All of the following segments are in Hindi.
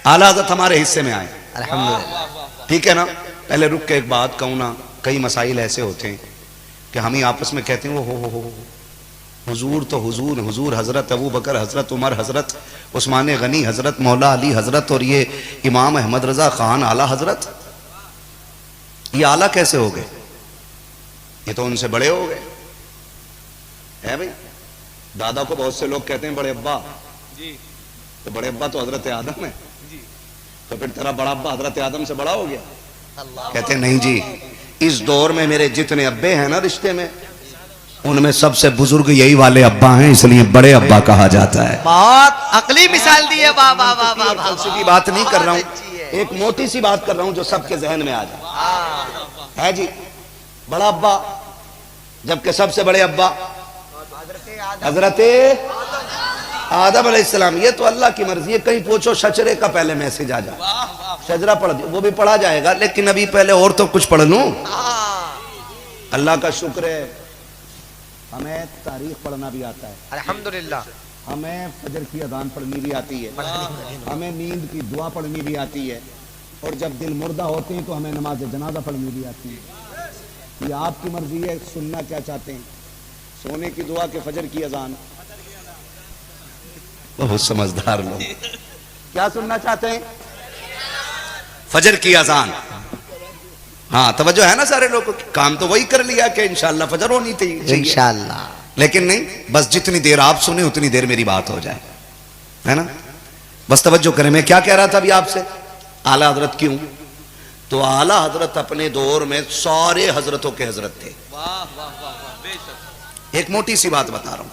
आला हज़रत हमारे हिस्से में आए, अल्हम्दुलिल्लाह। ठीक है ना। पहले रुक के एक बात कहूँ ना, कई मसाइल ऐसे होते हैं कि हम ही आपस में कहते हैं वो हो हुजूर तो हुजूर, हुजूर हज़रत अबू बकर, हज़रत उमर, हज़रत उस्मान गनी, हज़रत मौला अली हज़रत, और ये इमाम अहमद रज़ा ख़ान आला हज़रत, ये आला कैसे हो गए? ये तो उनसे बड़े हो गए है भाई। दादा को बहुत से लोग कहते हैं बड़े अब्बा जी, तो बड़े अब्बा तो हज़रत आदम है जी, तो फिर तेरा बड़ा अब्बा हज़रत आदम से बड़ा हो गया? कहते हैं नहीं जी, इस दौर में मेरे जितने अब्बे हैं ना रिश्ते में, उनमें सबसे बुजुर्ग यही वाले अब्बा हैं, इसलिए बड़े अब्बा कहा जाता है। बहुत अकली मिसाल दी है। वाह वाह वाह वाह वाह। फलसफी बात नहीं कर रहा हूँ, एक मोटी सी बात कर रहा हूँ जो सबके जहन में आ जाए है जी। बड़ा अब्बा, जबकि सबसे बड़े अब्बा हजरत आदम अलैहिस्सलाम। ये तो अल्लाह की मर्जी है। कहीं पूछो शजरे का पहले मैसेज आ जाए, शजरा पढ़ दो, वो भी पढ़ा जाएगा, लेकिन अभी पहले और तो कुछ पढ़ लूं। अल्लाह का शुक्र है हमें तारीख पढ़ना भी आता है, अल्हम्दुलिल्लाह। हमें फजर की अजान पढ़नी भी आती है, हमें नींद की दुआ पढ़नी भी आती है, और जब दिल मुर्दा होते हैं तो हमें नमाज जनाजा पढ़नी भी आती है। ये आपकी मर्जी है, सुनना क्या चाहते हैं, सोने की दुआ के फजर की अजान? बहुत समझदार लोग। क्या सुनना चाहते हैं? फजर की अजान। हाँ तवज्जो है ना सारे लोगों की। काम तो वही कर लिया कि इंशाल्लाह फजर होनी चाहिए इंशाल्लाह, लेकिन नहीं, बस जितनी देर आप सुने उतनी देर मेरी बात हो जाए, है ना। बस तवज्जो करें। मैं क्या कह रहा था अभी आपसे, आला हजरत क्यों? तो आला हजरत अपने दौर में सारे हजरतों के हजरत थे। एक मोटी सी बात बता रहा हूं,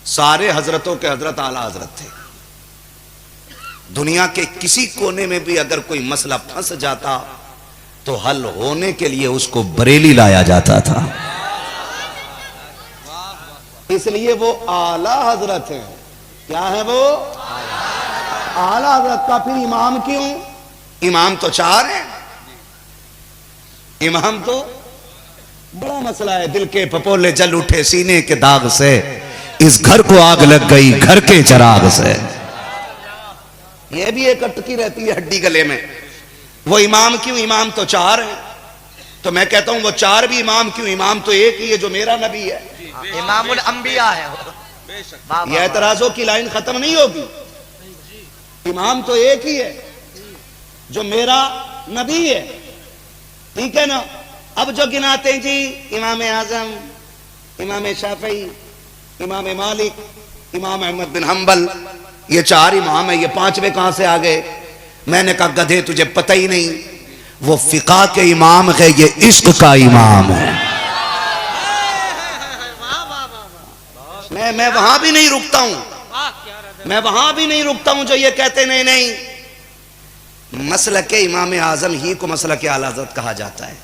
सारे हजरतों के हजरत आला हजरत थे। दुनिया के किसी कोने में भी अगर कोई मसला फंस जाता तो हल होने के लिए उसको बरेली लाया जाता था, इसलिए वो आला हजरत है। क्या है वो? आला हजरत का फिर इमाम क्यों? इमाम तो चार हैं, इमाम तो बड़ा मसला है। दिल के पपोले जल उठे सीने के दाग से, इस घर को आग लग गई घर के चराग से। ये भी एक अटकी रहती है हड्डी गले में। वो इमाम क्यों? इमाम तो चार हैं। तो मैं कहता हूं वो चार भी इमाम क्यों? इमाम तो एक ही है जो मेरा नबी है, इमामुल अंबिया है। ये एतराजों की लाइन खत्म नहीं होगी। इमाम तो एक ही है जो मेरा नबी है, ठीक है ना। अब जो गिनाते हैं जी, इमाम आजम, इमाम शाफई, इमाम मालिक, इमाम अहमद बिन हम्बल, ये चार इमाम है, ये पांचवे कहां से आ गए? मैंने कहा गधे तुझे पता ही नहीं, वो फिका के इमाम है, ये इश्क का इमाम है। मैं वहां भी नहीं रुकता हूं, मैं वहां भी नहीं रुकता हूं जो ये कहते नहीं नहीं मसलक के इमाम आजम ही को मसलक के आला हज़रत कहा जाता है।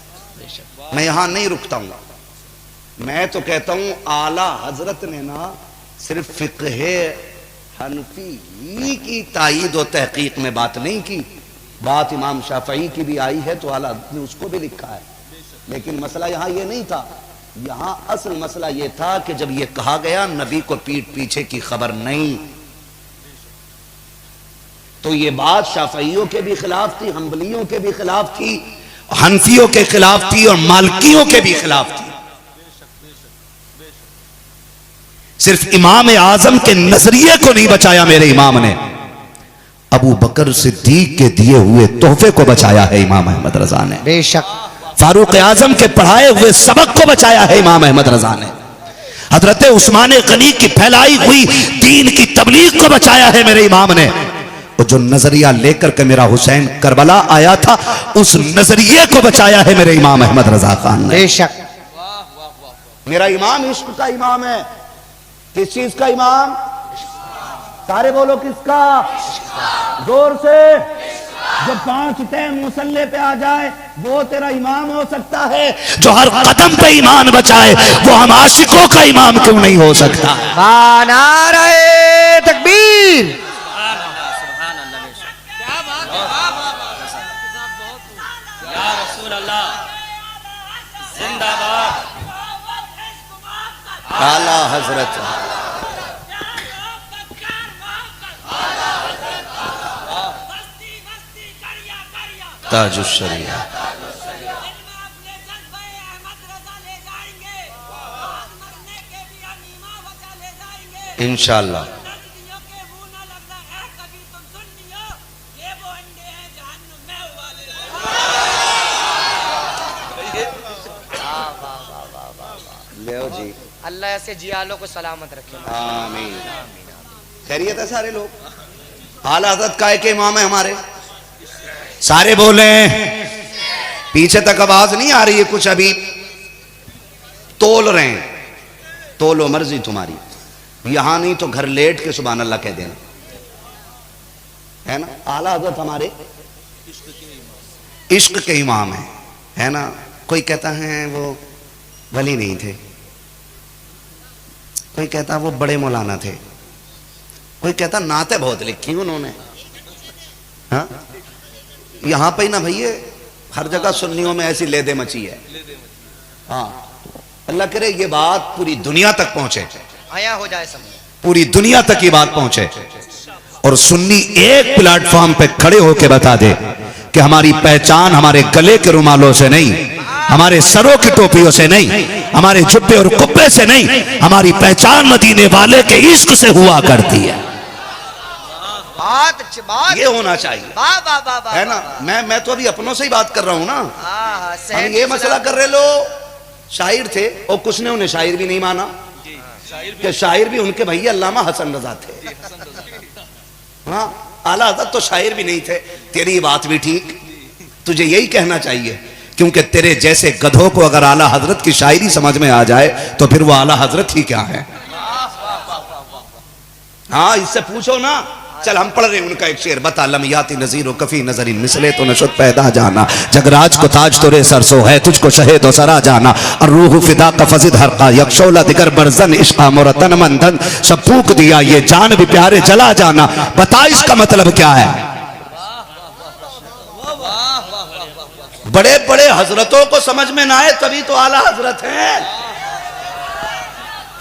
मैं यहां नहीं रुकता हूं। मैं तो कहता हूं आला हजरत ने ना सिर्फ फिक़्हे हनफी ही की तायीद और तहकीक में बात नहीं की, बात इमाम शाफई की भी आई है, तो आला हजरत ने उसको भी लिखा है। लेकिन मसला यहां ये नहीं था, यहां असल मसला ये था कि जब ये कहा गया नबी को पीठ पीछे की खबर नहीं, तो ये बात शाफइयों के भी खिलाफ थी, हम्बलियों के भी खिलाफ थी, हनफियों के खिलाफ थी और मालिकियों के भी खिलाफ थी। सिर्फ इमाम आजम के नजरिए को नहीं बचाया मेरे इमाम ने, अबू बकर सिद्दीक के दिए हुए तोहफे को बचाया है इमाम अहमद रजा ने। बेशक फारूक आजम के पढ़ाए हुए सबक को बचाया है इमाम अहमद रजा ने। हजरत उस्मान गनी की फैलाई हुई दीन की तबलीग को बचाया है मेरे इमाम ने। और जो नजरिया लेकर के मेरा हुसैन करबला आया था, उस नजरिए को बचाया है मेरे इमाम अहमद रजा खान ने। बेशक मेरा इमाम इश्क का इमाम है। किस चीज का इमाम? सारे बोलो किसका? जोर से। जो 5 टाइम मुसल्ले पे आ जाए वो तेरा इमाम हो सकता है, जो हर कदम पे ईमान बचाए वो हम आशिकों का इमाम क्यों नहीं हो सकता? नारे तकबीर। आला हजरत ताजुश्शरिया। इंशाअल्लाह। ले जी, अल्लाह ऐसे जियालों को सलामत रखे। आमीन। खैरियत है सारे लोग? आला हज़रत काय के इमाम है हमारे, सारे बोले। पीछे तक आवाज नहीं आ रही है कुछ? अभी तोल रहे हैं। तोलो मर्जी तुम्हारी, यहां नहीं तो घर लेट के सुभान अल्लाह कह देना, है ना। आला हज़रत हमारे इश्क के इमाम है ना। कोई कहता है वो वली नहीं थे, कोई कहता वो बड़े मौलाना थे, कोई कहता नाते बहुत लिखी उन्होंने। हाँ, यहां पे ही ना भैया, हर जगह सुन्नियों में ऐसी लेदे मची है। हाँ, अल्लाह करे ये बात पूरी दुनिया तक पहुंचे, आया हो जाए सब, पूरी दुनिया तक ये बात पहुंचे और सुन्नी एक प्लेटफॉर्म पे खड़े होकर बता दे कि हमारी पहचान हमारे गले के रुमालों से नहीं, हमारे सरों की टोपियों से नहीं, हमारे जुब्बे और कुब्बे से नहीं, हमारी पहचान मदीने वाले के इश्क से हुआ करती है। बात अच्छी बात ये होना चाहिए, वाह वाह वाह वाह, है ना। मैं तो अभी अपनों से ही बात कर रहा हूं ना। हम ये मसला कर रहे, लो शायर थे और कुछ ने उन्हें शायर भी नहीं माना कि शायर भी उनके भैया अल्लामा हसन रजा थे। हाँ, आला हज़रत तो शायर भी नहीं थे। तेरी बात भी ठीक, तुझे यही कहना चाहिए, क्योंकि तेरे जैसे गधों को अगर आला हज़रत की शायरी समझ में आ जाए तो फिर वो आला हज़रत ही क्या है। हाँ, इससे पूछो ना। चल हम पढ़ रहे हैं उनका एक शेर, बता लमियाती नज़ीर कफ़ी नज़रिन मिसले तो नशुद पैदा जाना, जगराज को ताज तोरे सरसो है तुझको शहेद और सरा जाना, और रूह फिदा का फजिद हरका यकशोला दिगर बरजन इश्क़ा मुरतन मंदन, सब फूक दिया ये जान भी प्यारे जला जाना। बता इसका मतलब क्या है? बड़े बड़े हजरतों को समझ में ना आए तभी तो आला हजरत हैं,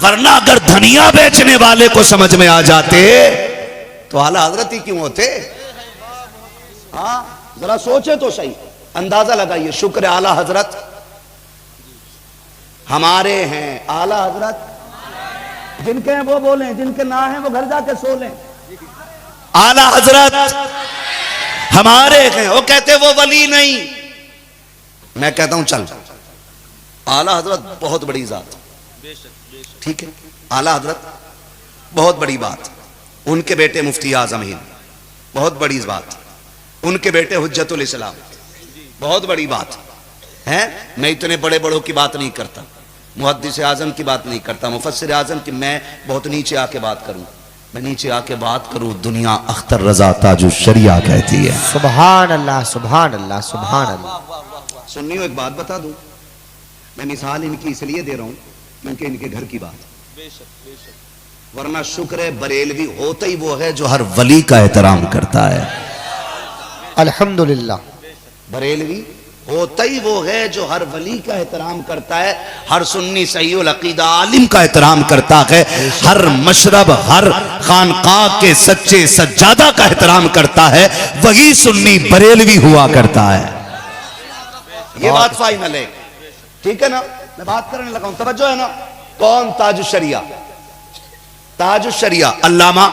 वरना अगर धनिया बेचने वाले को समझ में आ जाते तो आला हजरत ही क्यों होते। हाँ, जरा सोचे तो सही, अंदाजा लगाइए। शुक्र आला हजरत हमारे हैं, आला हजरत जिनके हैं वो बोलें, जिनके ना हैं वो घर जाके सो लें। आला हजरत हमारे हैं, वो कहते वो वली नहीं। मैं कहता हूं चल, आला हजरत बहुत बड़ी जात, ठीक है। आला हजरत बहुत बड़ी बात, उनके बेटे मुफ्ती आजम हिंद, बहुत बड़ी बात, उनके बेटे हुज्जतुल इस्लाम, बहुत बड़ी बात है। मैं इतने बड़े बड़ों की बात नहीं करता, मुहद्दिस आजम की बात नहीं करता, मुफस्सिर आजम की मैं बहुत नीचे आके बात करूं। मैं नीचे आके बात करूं, दुनिया अख्तर रजा ताजुश्शरिया कहती है। सुभान अल्लाह सुभान अल्लाह सुभान अल्लाह। सुन्नियों, एक बात बता दूं, मैं मिसाल इनकी इसलिए दे रहा हूं क्योंकि इनके घर की बात, वरना शुक्र है बरेलवी होता ही वो है जो हर वली का एहतराम करता है। अल्हम्दुलिल्लाह, बरेलवी होता ही वो है जो हर वली का एहतराम करता है, हर सुन्नी सहीउल अकीदा आलिम का एहतराम करता है, हर मशरब हर खानकाह के सच्चे सज्जादा का एहतराम करता है, वही सुन्नी बरेलवी हुआ करता है। ये बात फाइनल है, ठीक है ना। मैं बात करने लगा हूं, तवज्जो है ना। कौन? ताजुश्शरिया, ताजुश्शरिया अल्लामा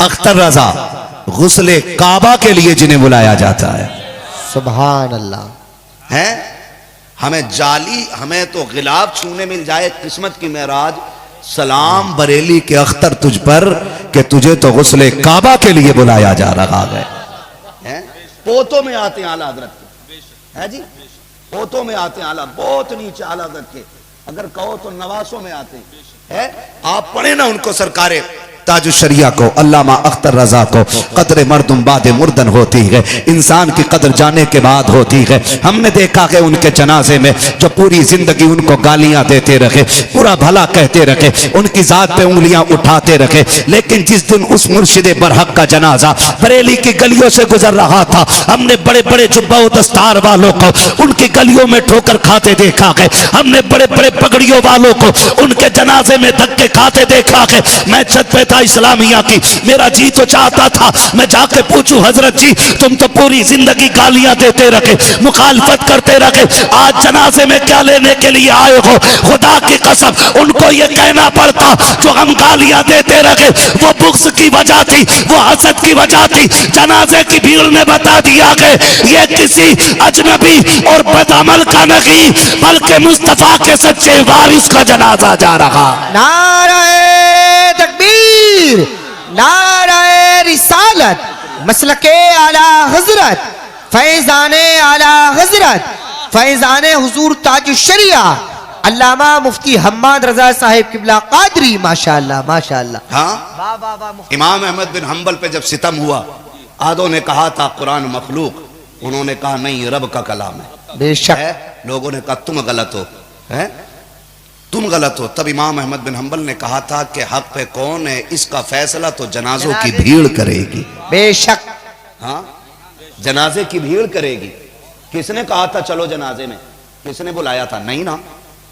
अख्तर रजा, गुस्ले काबा के लिए जिन्हें बुलाया जाता है। सुभान अल्लाह। है हमें जाली, हमें तो गिलाब छूने मिल जाए किस्मत की मेराज। सलाम बरेली के अख्तर तुझ पर कि तुझे तो गुस्ले काबा के लिए बुलाया जा रहा है। पोतों में आते हैं आला हजरत के, है जी, पोतों में आते हैं आला, बहुत नीचे आला हजरत के, अगर कहो तो नवासों में आते हैं। आप पढ़े ना उनको, सरकारे ताजुश्शरिया को, अल्लामा अख्तर रजा को, कदर मर्दुम बाद मुर्दन होती है, इंसान की कदर जाने के बाद होती है। हमने देखा है उनके जनाजे में जो पूरी जिंदगी उनको गालियां देते रहे, पूरा भला कहते रहे, उनकी जात पे उंगलियां उठाते रहे, लेकिन जिस दिन उस मुर्शिदे बरहक का जनाजा बरेली की गलियों से गुजर रहा था, हमने बड़े बड़े जुब्बा व दस्तार वालों को उनकी गलियों में ठोकर खाते देखा है, हमने बड़े बड़े पगड़ियों वालों को उनके जनाजे में धक्के खाते देखा है। मैं छत पे था इस्लामिया की। मेरा जी तो चाहता था मैं जाके पूछूं, हजरत जी तुम तो पूरी जिंदगी गालियां देते रखे, मुखालफत करते रखे, आज जनाजे में क्या लेने के लिए आए हो? खुदा की कसम उनको ये कहना पड़ता जो हम गालियां देते रखे वो बुग़्ज़ की वजह थी, वो हसद की वजह थी। जनाजे की भीड़ में बता दिया कि ये किसी अजनबी और बदअमल का नहीं बल्कि मुस्तफा के सच्चे वारिस का जनाजा जा रहा। नाराए तकबीर, नाराए रिसालत, मसलके आला हजरत, फैजाने आला हजरत, फैजाने हुजूर ताजुश शरिया अल्लामा मुफ्ती हम्माद रजा साहिब किबला कादरी, माशाअल्लाह माशाअल्लाह। हाँ, इमाम अहमद बिन हम्बल पे जब सितम हुआ, आदों ने कहा था कुरान मखलूक, उन्होंने कहा नहीं रब का कलाम है। बेशक लोगों ने कहा तुम गलत हो, है तुम गलत हो। तब इमाम अहमद बिन हम्बल ने कहा था कि हक पे कौन है, इसका फैसला तो जनाजों की भीड़ करेगी। बेशक, हाँ, जनाजे की भीड़ करेगी। किसने कहा था चलो जनाजे में? किसने बुलाया था? नहीं ना,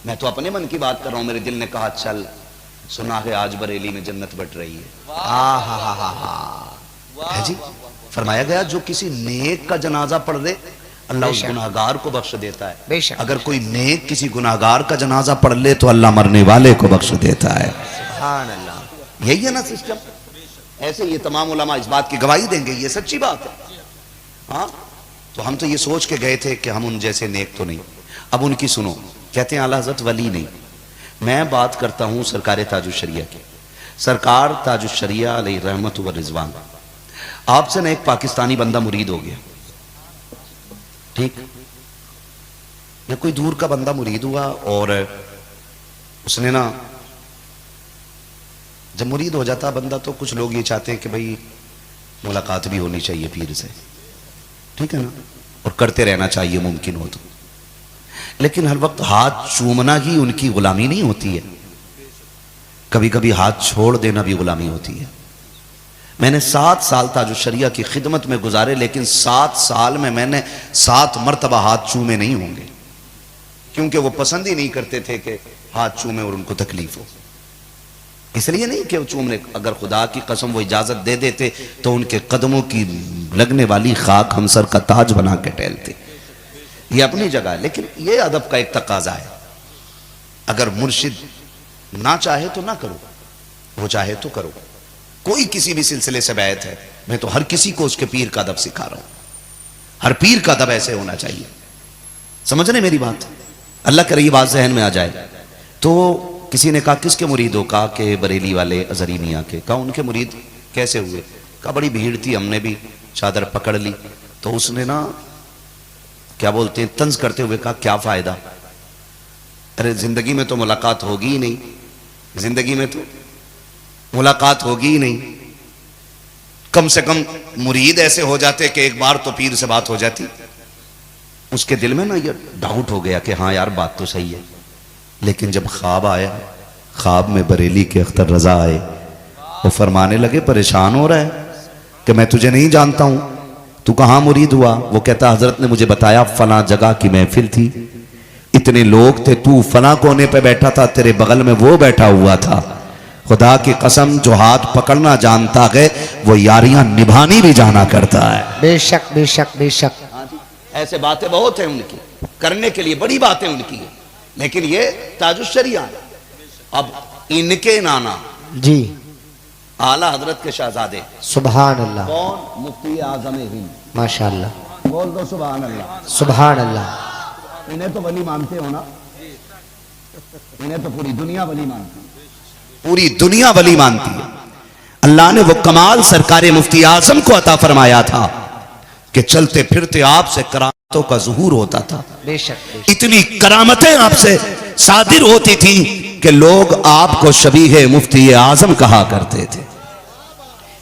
मैं तो अपने मन की बात कर रहा हूं। मेरे दिल ने कहा चल, सुना है आज बरेली में जन्नत बट रही है जी। फरमाया गया जो किसी नेक का जनाजा पढ़ दे अल्लाह उस गुनाहगार को बख्श देता है। बेशक, अगर कोई नेक किसी गुनाहगार का जनाजा पढ़ ले तो अल्लाह मरने वाले को बख्श देता है। सुभान अल्लाह। यही है ना सिस्टम। ऐसे ये तमाम उलमा इस बात की गवाही देंगे, ये सच्ची बात है। हाँ, तो हम तो ये सोच के गए थे कि हम उन जैसे नेक तो नहीं। अब उनकी सुनो, कहते हैं आला हज़रत वली नहीं। मैं बात करता हूं सरकार ताजुश शरिया की। सरकार ताजुश शरिया अलैहि रहमत व रिजवान, आपसे ना एक पाकिस्तानी बंदा मुरीद हो गया, ठीक, या कोई दूर का बंदा मुरीद हुआ और उसने ना, जब मुरीद हो जाता बंदा तो कुछ लोग ये चाहते हैं कि भाई मुलाकात भी होनी चाहिए पीर से, ठीक है ना, और करते रहना चाहिए मुमकिन हो तो। लेकिन हर वक्त हाथ चूमना ही उनकी गुलामी नहीं होती है, कभी कभी हाथ छोड़ देना भी गुलामी होती है। मैंने 7 साल ताजुश शरिया की खिदमत में गुजारे, लेकिन 7 साल में मैंने 7 मरतबा हाथ चूमे नहीं होंगे, क्योंकि वो पसंद ही नहीं करते थे कि हाथ चूमे और उनको तकलीफ हो। इसलिए नहीं कि वो चूमने, अगर खुदा की कसम वो इजाजत दे देते तो उनके कदमों की लगने वाली खाक हम सर का ताज बना के टहलते। ये अपनी जगह है, लेकिन ये अदब का एक तकाजा है। अगर मुर्शिद ना चाहे तो ना करो, वो चाहे तो करो। कोई किसी भी सिलसिले से बैत है, मैं तो हर किसी को उसके पीर का अदब सिखा रहा हूं। हर पीर का अदब ऐसे होना चाहिए। समझ रहे मेरी बात? अल्लाह करे ये बात जहन में आ जाए। तो किसी ने कहा किसके मुरीद हो? कहा कि बरेली वाले अजहरी मियाँ के। कहा उनके मुरीद कैसे हुए? कहा बड़ी भीड़ थी, हमने भी चादर पकड़ ली। तो उसने ना क्या बोलते हैं, तंज करते हुए कहा क्या फायदा, अरे जिंदगी में तो मुलाकात होगी ही नहीं, जिंदगी में तो मुलाकात होगी ही नहीं। कम से कम मुरीद ऐसे हो जाते कि एक बार तो पीर से बात हो जाती। उसके दिल में ना ये डाउट हो गया कि हाँ यार बात तो सही है। लेकिन जब ख्वाब आया, ख्वाब में बरेली के अख्तर रजा आए, वो फरमाने लगे परेशान हो रहा है कि मैं तुझे नहीं जानता हूं, तू कहाँ मुरीद हुआ? वो कहता हजरत ने मुझे बताया फला जगह की महफिल थी, इतने लोग थे, तू फला कोने पे बैठा था, तेरे बगल में वो बैठा हुआ था। खुदा की कसम जो हाथ पकड़ना जानता है वो यारियां निभानी भी जाना करता है। बेशक बेशक बेशक। ऐसे बातें बहुत हैं उनकी, करने के लिए बड़ी बातें उनकी है, लेकिन ये ताजुश शरिया। अब इनके नाना जी आला हजरत के शहजादे, सुभान अल्लाह, कौन? मुफ्ती आजम हिंद, माशाअल्लाह, बोल दो सुभान अल्लाह। सुभान अल्लाह। इन्हें तो वली मानते हो ना? इन्हें तो पूरी दुनिया वली मानती है, पूरी दुनिया वली मानती है। अल्लाह ने वो कमाल सरकारे मुफ्ती आजम को अता फरमाया था कि चलते फिरते आपसे करामतों का ज़ुहूर होता था। बेशक इतनी करामतें आपसे सादिर होती थी कि लोग आपको शबीह मुफ्ती आजम कहा करते थे।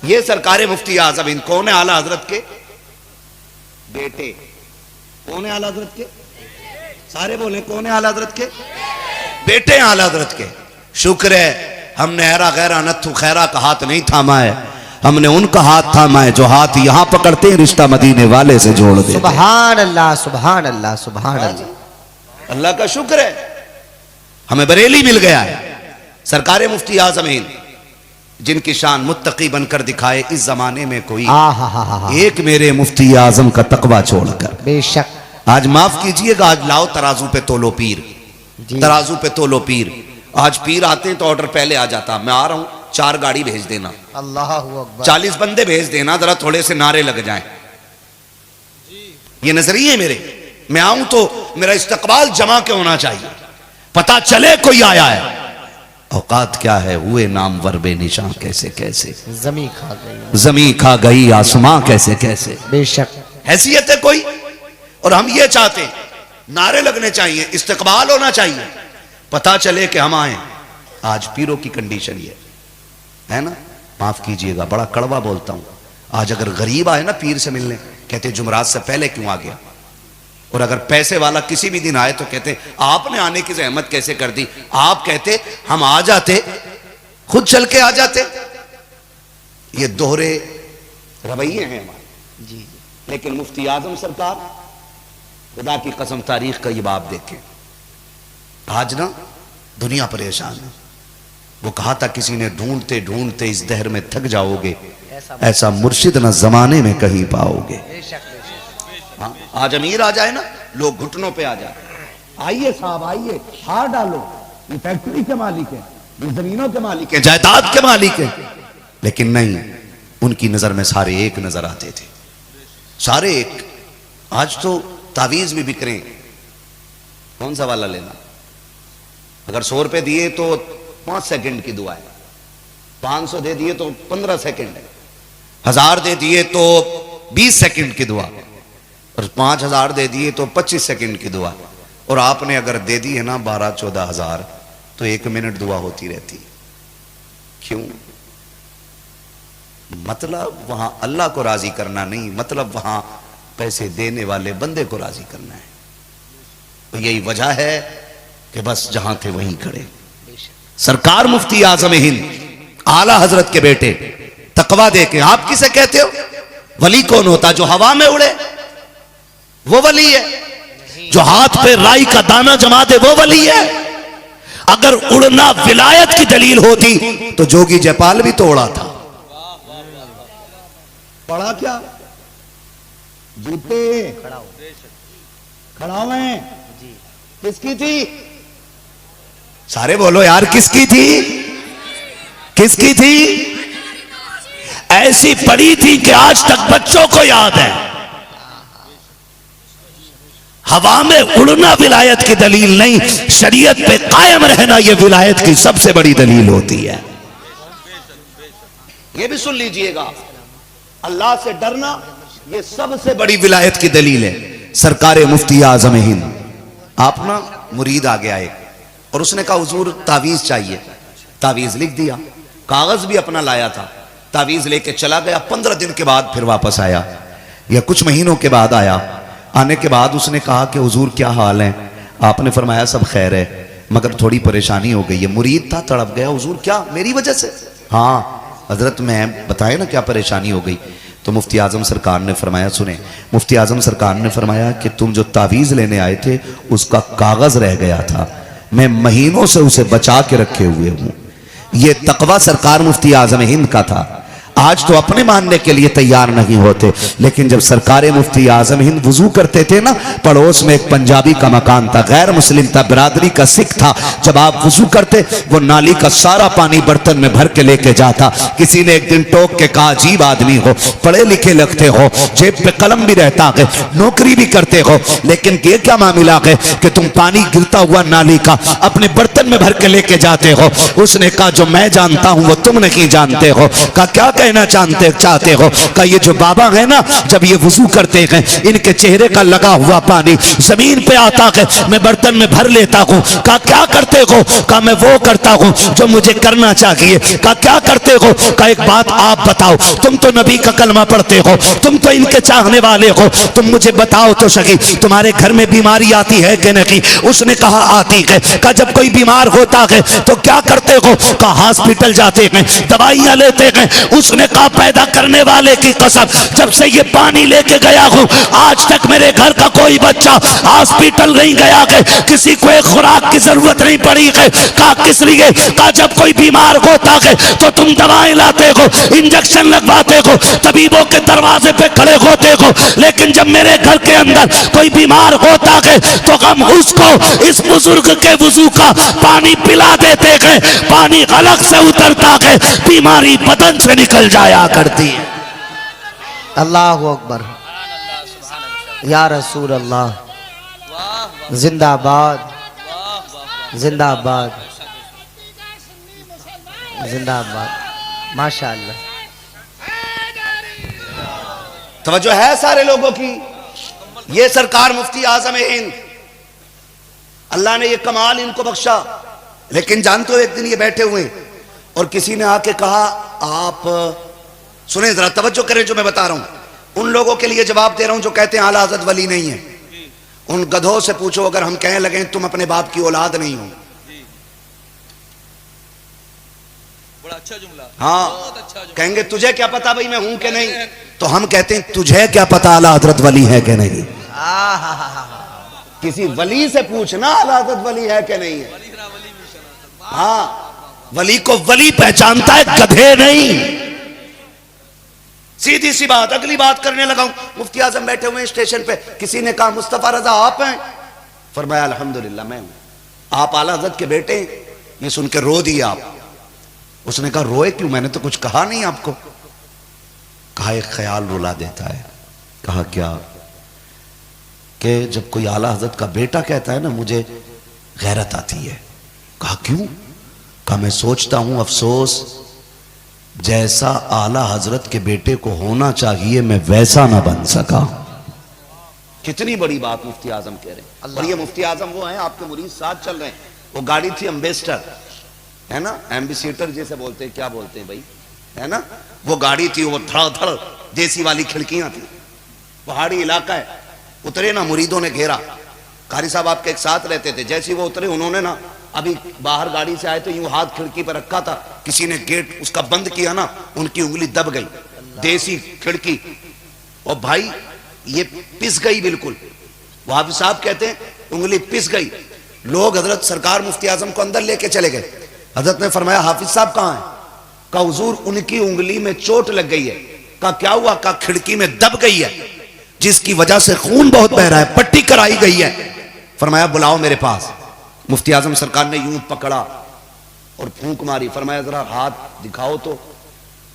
ये सरकारे मुफ्ती आजम, इन कौन है? आला हजरत के बेटे। कौन है आला हजरत के? सारे बोले कौन है? आला हजरत के बेटे हैं आला हजरत के। शुक्र है हमने हैरा गैरा नथु खैरा का हाथ नहीं थामा है, हमने उनका हाथ थामा है जो हाथ यहां पकड़ते हैं रिश्ता मदीने वाले से जोड़ देते। सुभान अल्लाह सुभान अल्लाह सुभान अल्लाह। अल्लाह का शुक्र है हमें बरेली मिल गया है। सरकारे मुफ्ती आजम हिंद जिनकी शान मुत्तकी बनकर दिखाए इस जमाने में कोई, आहा एक मेरे मुफ्ती आजम का तकवा छोड़कर। बेशक आज माफ कीजिएगा, आज लाओ तराजू पे तोलो पीर, जी। तराजू पे तोलो पीर। आज पीर आते हैं तो ऑर्डर पहले आ जाता, मैं आ रहा हूं, 4 गाड़ी भेज देना, अल्लाह अकबर। 40 बंदे भेज देना, जरा थोड़े से नारे लग जाएं। ये नजरिए मेरे, मैं आऊं तो मेरा इस्तकबाल जमा के होना चाहिए, पता चले कोई आया है। औकात क्या है, हुए नामवर बेनिशान कैसे कैसे, जमी खा गई, जमी खा गई आसमां कैसे कैसे। बेशक हैसियत है कोई, और हम ये चाहते हैं नारे लगने चाहिए, इस्तकबाल होना चाहिए, पता चले कि हम आए। आज पीरों की कंडीशन ये है ना, माफ कीजिएगा बड़ा कड़वा बोलता हूं, आज अगर गरीब आए ना पीर से मिलने, कहते जुमरात से पहले क्यों आ गया, और अगर पैसे वाला किसी भी दिन आए तो कहते आपने आने की जहमत कैसे कर दी, आप कहते हम आ जाते, खुद चल के आ जाते। ये दोहरे रवैये हैं हमारे जी। लेकिन मुफ्ती आजम सरकार, खुदा की कसम तारीख का ये बाब देखें, आज ना दुनिया परेशान है। वो कहा था किसी ने, ढूंढते ढूंढते इस दहर में थक जाओगे, ऐसा मुर्शिद ना जमाने में कहीं पाओगे। हाँ, आज अमीर आ जाए ना, लोग घुटनों पे आ जाए, आइए साहब आइए, हार डालो, ये फैक्ट्री के मालिक है, ये जमीनों के मालिक है, जायदाद के मालिक है। लेकिन नहीं, उनकी नजर में सारे एक नजर आते थे, सारे एक। आज तो तावीज भी बिक रहे हैं, कौन सा वाला लेना, अगर 100 रुपए दिए तो 5 सेकंड की दुआ है, 500 दे दिए तो 15 सेकंड है, 1000 दे दिए तो 20 सेकंड की दुआ, और 5000 दे दिए तो 25 सेकंड की दुआ, और आपने अगर दे दी है ना 12-14 हजार तो 1 मिनट दुआ होती रहती है। क्यों? मतलब वहां अल्लाह को राजी करना नहीं, मतलब वहां पैसे देने वाले बंदे को राजी करना है। तो यही वजह है कि बस जहां थे वहीं खड़े। सरकार मुफ्ती आजम हिंद आला हजरत के बेटे तकवा दे के, आप किसे कहते हो? वली कौन होता? जो हवा में उड़े वो वली है, जो हाथ पे राई का दाना जमा दे वो वली है। अगर उड़ना विलायत की दलील होती तो जोगी जयपाल भी तो उड़ा था। पढ़ा क्या? जूते खड़ा हुए किसकी थी? सारे बोलो यार, किसकी थी? किसकी थी? ऐसी पड़ी थी कि आज तक बच्चों को याद है। हवा में उड़ना विलायत की दलील नहीं, शरीयत पे कायम रहना यह विलायत की सबसे बड़ी दलील होती है। यह भी सुन लीजिएगा, अल्लाह से डरना यह सबसे बड़ी विलायत की दलील है। सरकार मुफ्ती आजम हिंद, आप ना मुरीद आ गया एक, और उसने कहा हुजूर तावीज चाहिए। तावीज लिख दिया, कागज भी अपना लाया था, तावीज लेके चला गया। 15 दिन के बाद फिर वापस आया, या कुछ महीनों के बाद आया। आने के बाद उसने कहा कि हुजूर क्या हाल है? आपने फरमाया सब खैर है, मगर थोड़ी परेशानी हो गई है। मुरीद था, तड़प गया, हुजूर क्या मेरी वजह से? हाँ हजरत, मैं बताए ना क्या परेशानी हो गई। तो मुफ्ती आजम सरकार ने फरमाया, सुने, मुफ्ती आजम सरकार ने फरमाया कि तुम जो तावीज लेने आए थे उसका कागज रह गया था, मैं महीनों से उसे बचा के रखे हुए हूं। यह तकवा सरकार मुफ्ती आजम हिंद का था। आज तो अपने मानने के लिए तैयार नहीं होते, लेकिन जब सरकार मुफ्ती आजम हिंद वुजू करते थे ना, पड़ोस में एक पंजाबी का मकान था, गैर मुस्लिम था, बिरादरी का सिख था। जब आप वुजू करते, वो नाली का सारा पानी बर्तन में भर के लेके जाता। किसी ने एक दिन टोक के कहा, अजीब आदमी हो, पढ़े लिखे लगते हो, जेब पे कलम भी रहता है, नौकरी भी करते हो, लेकिन ये क्या मामला है कि तुम पानी गिरता हुआ नाली का अपने बर्तन में भर के लेके जाते हो? उसने कहा, जो मैं जानता हूं वो तुम नहीं जानते हो। कहा क्या कहना चाहते हो? का ये जो बाबा है ना, जब ये वुजू करते हैं, इनके चेहरे का लगा हुआ पानी जमीन पे आता है, मैं बर्तन में भर लेता हूं। का क्या करते हो? का मैं वो करता हूं जो मुझे करना चाहिए। का क्या करते हो? का एक बात आप बताओ, तुम तो नबी का कलमा पढ़ते हो, तुम तो इनके चाहने वाले हो, तुम मुझे बताओ तो सही, तुम्हारे घर में बीमारी आती है कि नहीं? उसने कहा आती है। का जब कोई बीमार होता है तो क्या करते हो? का हॉस्पिटल जाते हैं, दवाइयां लेते हैं। उसने उसने कहा पैदा करने वाले की कसम, जब से ये पानी लेके गया हूं आज तक मेरे घर का कोई बच्चा हॉस्पिटल नहीं गया है, किसी को एक खुराक की जरूरत नहीं पड़ी है। कहा किस लिए? कहा जब कोई बीमार होता है तो तुम दवाएं लाते हो, इंजेक्शन लगवाते हो, तबीबों के दरवाजे पे खड़े होते हो, लेकिन जब मेरे घर के अंदर कोई बीमार होता है तो हम उसको इस बुजुर्ग के वुजू का पानी पिला देते हैं, पानी अलग से उतरता है, बीमारी बदन से निकल जाया करती है। अल्लाह अकबर, या रसूल अल्लाह, जिंदाबाद जिंदाबाद जिंदाबाद, माशाअल्लाह। तवज्जो है सारे लोगों की। ये सरकार मुफ्ती आजम हिंद, अल्लाह ने ये कमाल इनको बख्शा। लेकिन जानते हो एक दिन ये बैठे हुए और किसी ने आके कहा, आप सुने जरा, तवज्जो करें जो मैं बता रहा हूं। उन लोगों के लिए जवाब दे रहा हूं जो कहते हैं आला हज़रत वली नहीं है। उन गधों से पूछो अगर हम कहने लगे तुम अपने बाप की औलाद नहीं हो। बड़ा अच्छा जुमला। हाँ, बहुत अच्छा जुमला। कहेंगे तुझे क्या पता भाई मैं हूं कि नहीं, तो हम कहते हैं तुझे क्या पता आला हज़रत वली है कि नहीं। किसी वली से पूछना आला हज़रत वली है कि नहीं है। हाँ, वली को वली पहचानता है, गधे नहीं। सीधी सी बात। अगली बात करने लगा हूं। मुफ्ती आजम बैठे हुए स्टेशन पे, किसी ने कहा मुस्तफा रजा आप हैं? फरमाया अल्हम्दुलिल्लाह मैं हूं। आप आला हज़रत के बेटे? ये सुन के रो दिए आप। उसने कहा रोए क्यों, मैंने तो कुछ कहा नहीं आपको। कहा एक ख्याल रुला देता है। कहा क्या? कि जब कोई आला हज़रत का बेटा कहता है ना मुझे गैरत आती है। कहा क्यों? कहा मैं सोचता हूं अफसोस जैसा आला हजरत के बेटे को होना चाहिए मैं वैसा ना बन सका। कितनी बड़ी बात मुफ्ती आजम कह रहे हैं। और ये मुफ्ती आजम वो हैं, आपके मुरीद साथ चल रहे हैं। वो गाड़ी थी एम्बेसडर, है ना, एम्बेसडर जैसे बोलते हैं, क्या बोलते हैं भाई, है ना, वो गाड़ी थी, वो धड़ धड़ देसी वाली खिड़कियां थी, पहाड़ी इलाका है। उतरे ना, मुरीदों ने घेरा। कारी साहब आपके एक साथ रहते थे, जैसे वो उतरे उन्होंने ना अभी बाहर गाड़ी से आए तो यूं हाथ खिड़की पर रखा था, किसी ने गेट उसका बंद किया ना, उनकी उंगली दब गई, देसी खिड़की, और भाई ये पिस गई बिल्कुल। वहां साहब कहते हैं उंगली पिस गई। लोग हजरत सरकार मुफ्ती आजम को अंदर लेके चले गए। हजरत ने फरमाया हाफिज साहब कहाँ हैं? कहा हुजूर उनकी उंगली में चोट लग गई है। कहा क्या हुआ? कहा खिड़की में दब गई है, जिसकी वजह से खून बहुत बह रहा है, पट्टी कराई गई है। फरमाया बुलाओ मेरे पास। मुफ्ती आजम सरकार ने यूं पकड़ा और फूंक मारी। फरमाया जरा हाथ दिखाओ तो।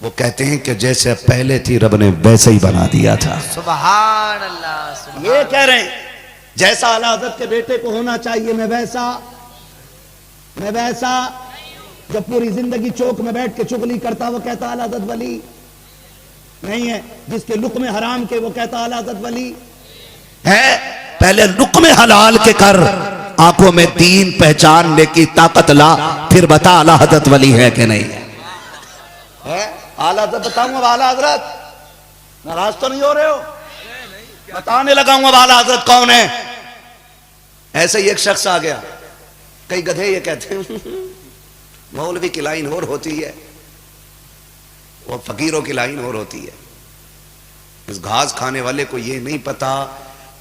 वो कहते हैं कि जैसे पहले थी रब ने वैसे ही बना दिया था। सुभान अल्लाह, सुभान। ये कह रहे हैं जैसा आला हज़रत के बेटे को होना चाहिए मैं वैसा। जब पूरी जिंदगी चौक में बैठ के चुगली करता वो कहता आला हज़रत वली नहीं है। जिसके लुक़्मे हराम के वो कहता आला हज़रत वली है। पहले लुक़्मे हलाल के कर, आंखों में दीन पहचानने की ताकत ला, फिर बता आला हज़रत वली है कि नहीं है। आला हज़रत बताऊंगा अब आला हज़रत, नाराज तो नहीं हो रहे हो? बताने लगा हूं अब आला हज़रत कौन है। ऐसे ही एक शख्स आ गया। कई गधे ये कहते हैं मौलवी की लाइन और होती है और फकीरों की लाइन और होती है। इस घास खाने वाले को ये नहीं पता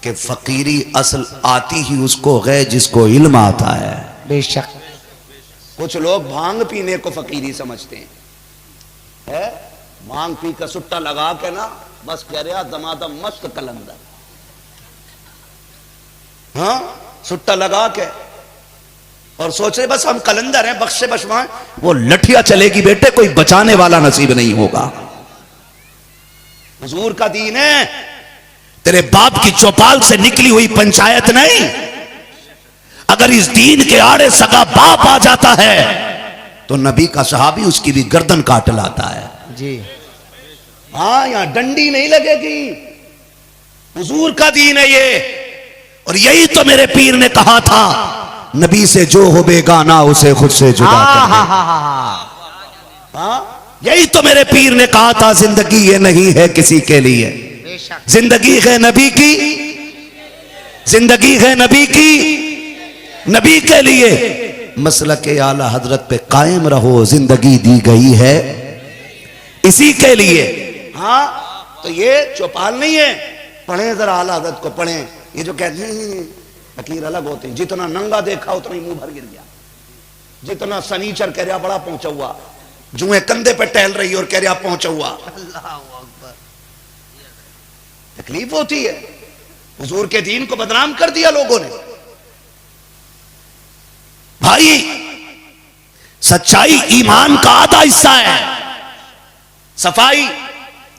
कि फकीरी असल आती ही उसको है जिसको इल्म आता है। बेशक कुछ लोग भांग पीने को फकीरी समझते हैं, है? भांग पी का सुट्टा लगा के ना बस कह रहा दमादम मस्त कलंदर, हाँ, सुट्टा लगा के और सोच रहे बस हम कलंदर हैं, बख्शे बशवाएं। वो लठिया चलेगी बेटे, कोई बचाने वाला नसीब नहीं होगा। हुजूर का दीन है, तेरे बाप की चौपाल से निकली हुई पंचायत नहीं। अगर इस दीन के आड़े सगा बाप आ जाता है तो नबी का सहाबी उसकी भी गर्दन काट लाता है जी। हाँ, यहां डंडी नहीं लगेगी। हुजूर का दीन है ये। और यही तो मेरे पीर ने कहा था, नबी से जो हो बेगाना उसे खुद से जुदा कर दे। हाँ, यही तो मेरे पीर ने कहा था, जिंदगी ये नहीं है किसी के लिए, जिंदगी है नबी की, जिंदगी है नबी की, नबी के लिए। मसलक आला हजरत पे कायम रहो, जिंदगी दी गई है इसी के लिए। हाँ, तो ये चौपाल नहीं है। पढ़े जरा आला हज़रत को, पढ़े। ये जो कहते हैं फकीर अलग होते हैं, जितना नंगा देखा उतना ही मुंह भर गिर गया, जितना सनीचर कह रहा बड़ा पहुंचा हुआ, जुए कंधे पे टहल रही और कह रहा पहुंचा हुआ। तकलीफ होती है। हुजूर के दीन को बदनाम कर दिया लोगों ने। भाई, सच्चाई ईमान का आधा हिस्सा है, सफाई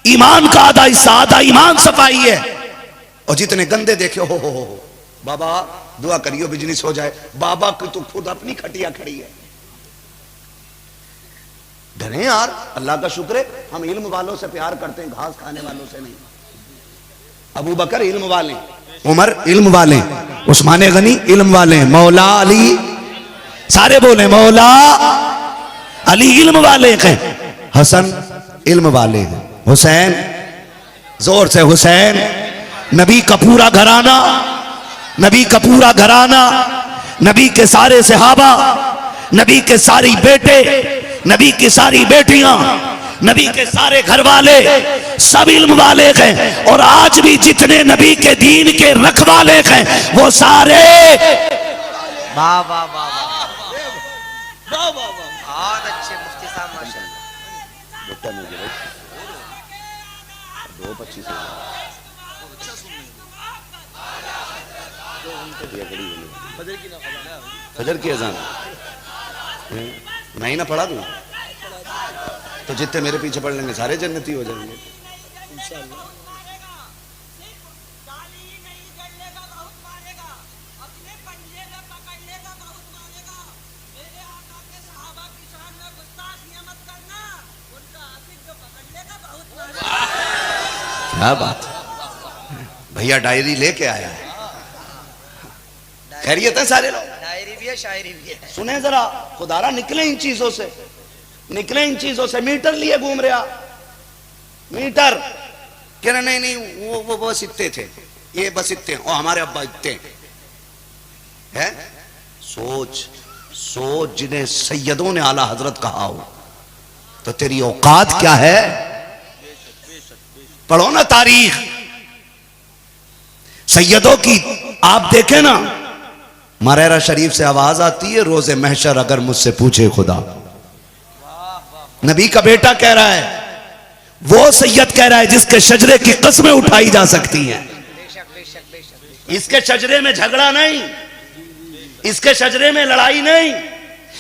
ईमान का आधा हिस्सा, आधा ईमान सफाई है। और जितने गंदे देखे हो बाबा दुआ करियो बिजनेस हो जाए, बाबा की तो खुद अपनी खटिया खड़ी है। डरे यार, अल्लाह का शुक्र है हम इल्म वालों से प्यार करते हैं, घास खाने वालों से नहीं। अबू बकर इल्म वाले, उमर इल्म वाले, उस्मान गनी इल्म वाले, मौला अली, सारे बोले मौला अली इल्म वाले हैं, हसन इल्म वाले हैं, हुसैन जोर से हुसैन, नबी का पूरा घराना, नबी का पूरा घराना, नबी के सारे सहाबा, नबी के सारी बेटे, नबी की सारी बेटियां, नबी के सारे घर वाले सब इल्म वाले हैं। और आज भी जितने नबी के दीन के रखवाले हैं वो सारे वाह वाह वाह वाह, वाह वाह वाह। बहुत अच्छे मुफ्ती साहब माशाल्लाह। फजर की अजान मैं ही ना पढ़ा दूं तो जितने मेरे पीछे पढ़ लेंगे सारे जन्नती हो जाएंगे। क्या बात, भैया डायरी लेके आया है। खैरियत है सारे लोग? डायरी भी है, शायरी भी है। सुने जरा, खुदारा निकले इन चीजों से, निकले इन चीजों से। मीटर लिए घूम रहा, मीटर कह रहे नहीं नहीं वो बस इतने थे, ये बस इतने, और हमारे अब्बा इतने है। सोच सोच, जिन्हें सैयदों ने आला हजरत कहा हो तो तेरी औकात क्या है? पढ़ो ना तारीख सैयदों की। आप देखें ना, मरेरा शरीफ से आवाज आती है, रोजे महशर अगर मुझसे पूछे खुदा। नबी का बेटा कह रहा है, वो सैयद कह रहा है जिसके शजरे की कस्में उठाई जा सकती हैं। इसके शजरे में झगड़ा नहीं, इसके शजरे में लड़ाई नहीं,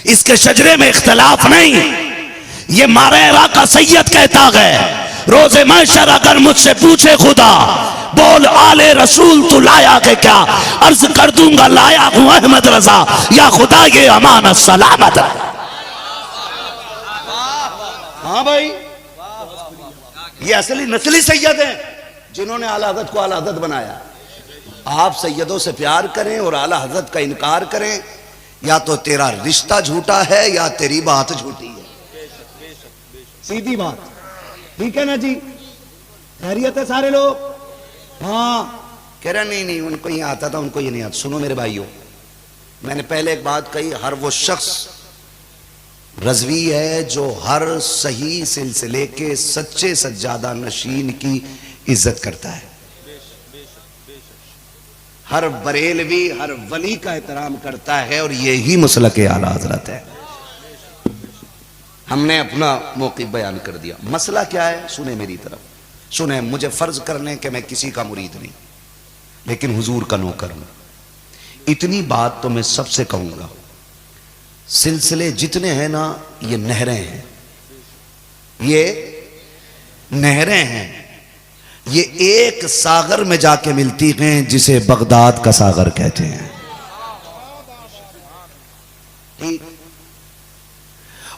इसके शजरे में इख्तलाफ नहीं। ये मरेरा का सैयद कहता है, रोजे महशर अगर मुझसे पूछे खुदा, बोल आले रसूल तू लाया के क्या? अर्ज कर दूंगा लाया हूं अहमद रजा, या खुदा ये अमानत सलामत है। हाँ भाई, ये असली नस्ली सैयद हैं जिन्होंने आला हज़रत को आला हज़रत बनाया। आप सैयदों से प्यार करें और आला हज़रत का इनकार करें, या तो तेरा रिश्ता झूठा है या तेरी बात झूठी है। सीधी बात, ठीक है ना जी? खैरियत है सारे लोग? हाँ। कह रहा नहीं नहीं उनको ये आता था, उनको ये नहीं आता। सुनो मेरे भाइयों, मैंने पहले एक बात कही, हर वो शख्स रज़वी है जो हर सही सिलसिले के सच्चे सज्जादा नशीन की इज्जत करता है। हर बरेलवी हर वली का एहतराम करता है, और यही मसलक आला हज़रत है। हमने अपना मौक़िफ़ बयान कर दिया। मसला क्या है? सुने मेरी तरफ, सुने। मुझे फर्ज कर लें कि मैं किसी का मुरीद नहीं, लेकिन हुजूर का नौकर हूं। इतनी बात तो मैं सबसे कहूंगा, सिलसिले जितने हैं ना, ये नहरें हैं, ये नहरें हैं। ये एक सागर में जाके मिलती हैं जिसे बगदाद का सागर कहते हैं। ठीक,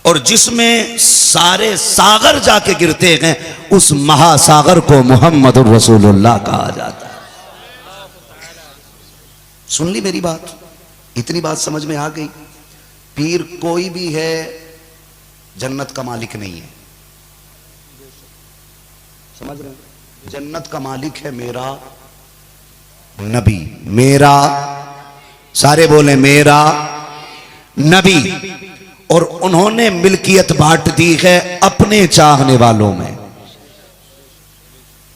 और जिसमें सारे सागर जाके गिरते हैं, उस महासागर को मुहम्मद रसूलुल्लाह कहा जाता है। सुन ली मेरी बात? इतनी बात समझ में आ गई? पीर कोई भी है, जन्नत का मालिक नहीं है। समझ रहे हैं? जन्नत का मालिक है मेरा नबी, मेरा, सारे बोले मेरा नबी। और उन्होंने मिल्कियत बांट दी है अपने चाहने वालों में,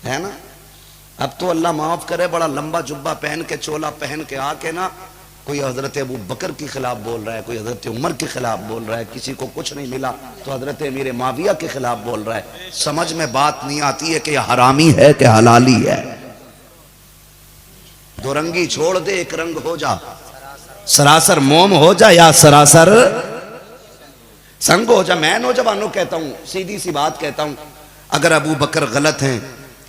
है ना। अब तो अल्लाह माफ करे, बड़ा लंबा जुब्बा पहन के, चोला पहन के आके ना, कोई हजरत अबू बकर के खिलाफ बोल रहा है, कोई हजरत उमर के खिलाफ बोल रहा है, किसी को कुछ नहीं मिला तो हजरत अमीर माविया के खिलाफ बोल रहा है। समझ में बात नहीं आती है कि यह हरामी है कि हलाली है। दो रंगी छोड़ दे, एक रंग हो जा, सरासर मोम हो जा या सरासर संग हो जा। मैं नौजवानों कहता हूं, सीधी सी बात कहता हूं, अगर अबू बकर गलत हैं,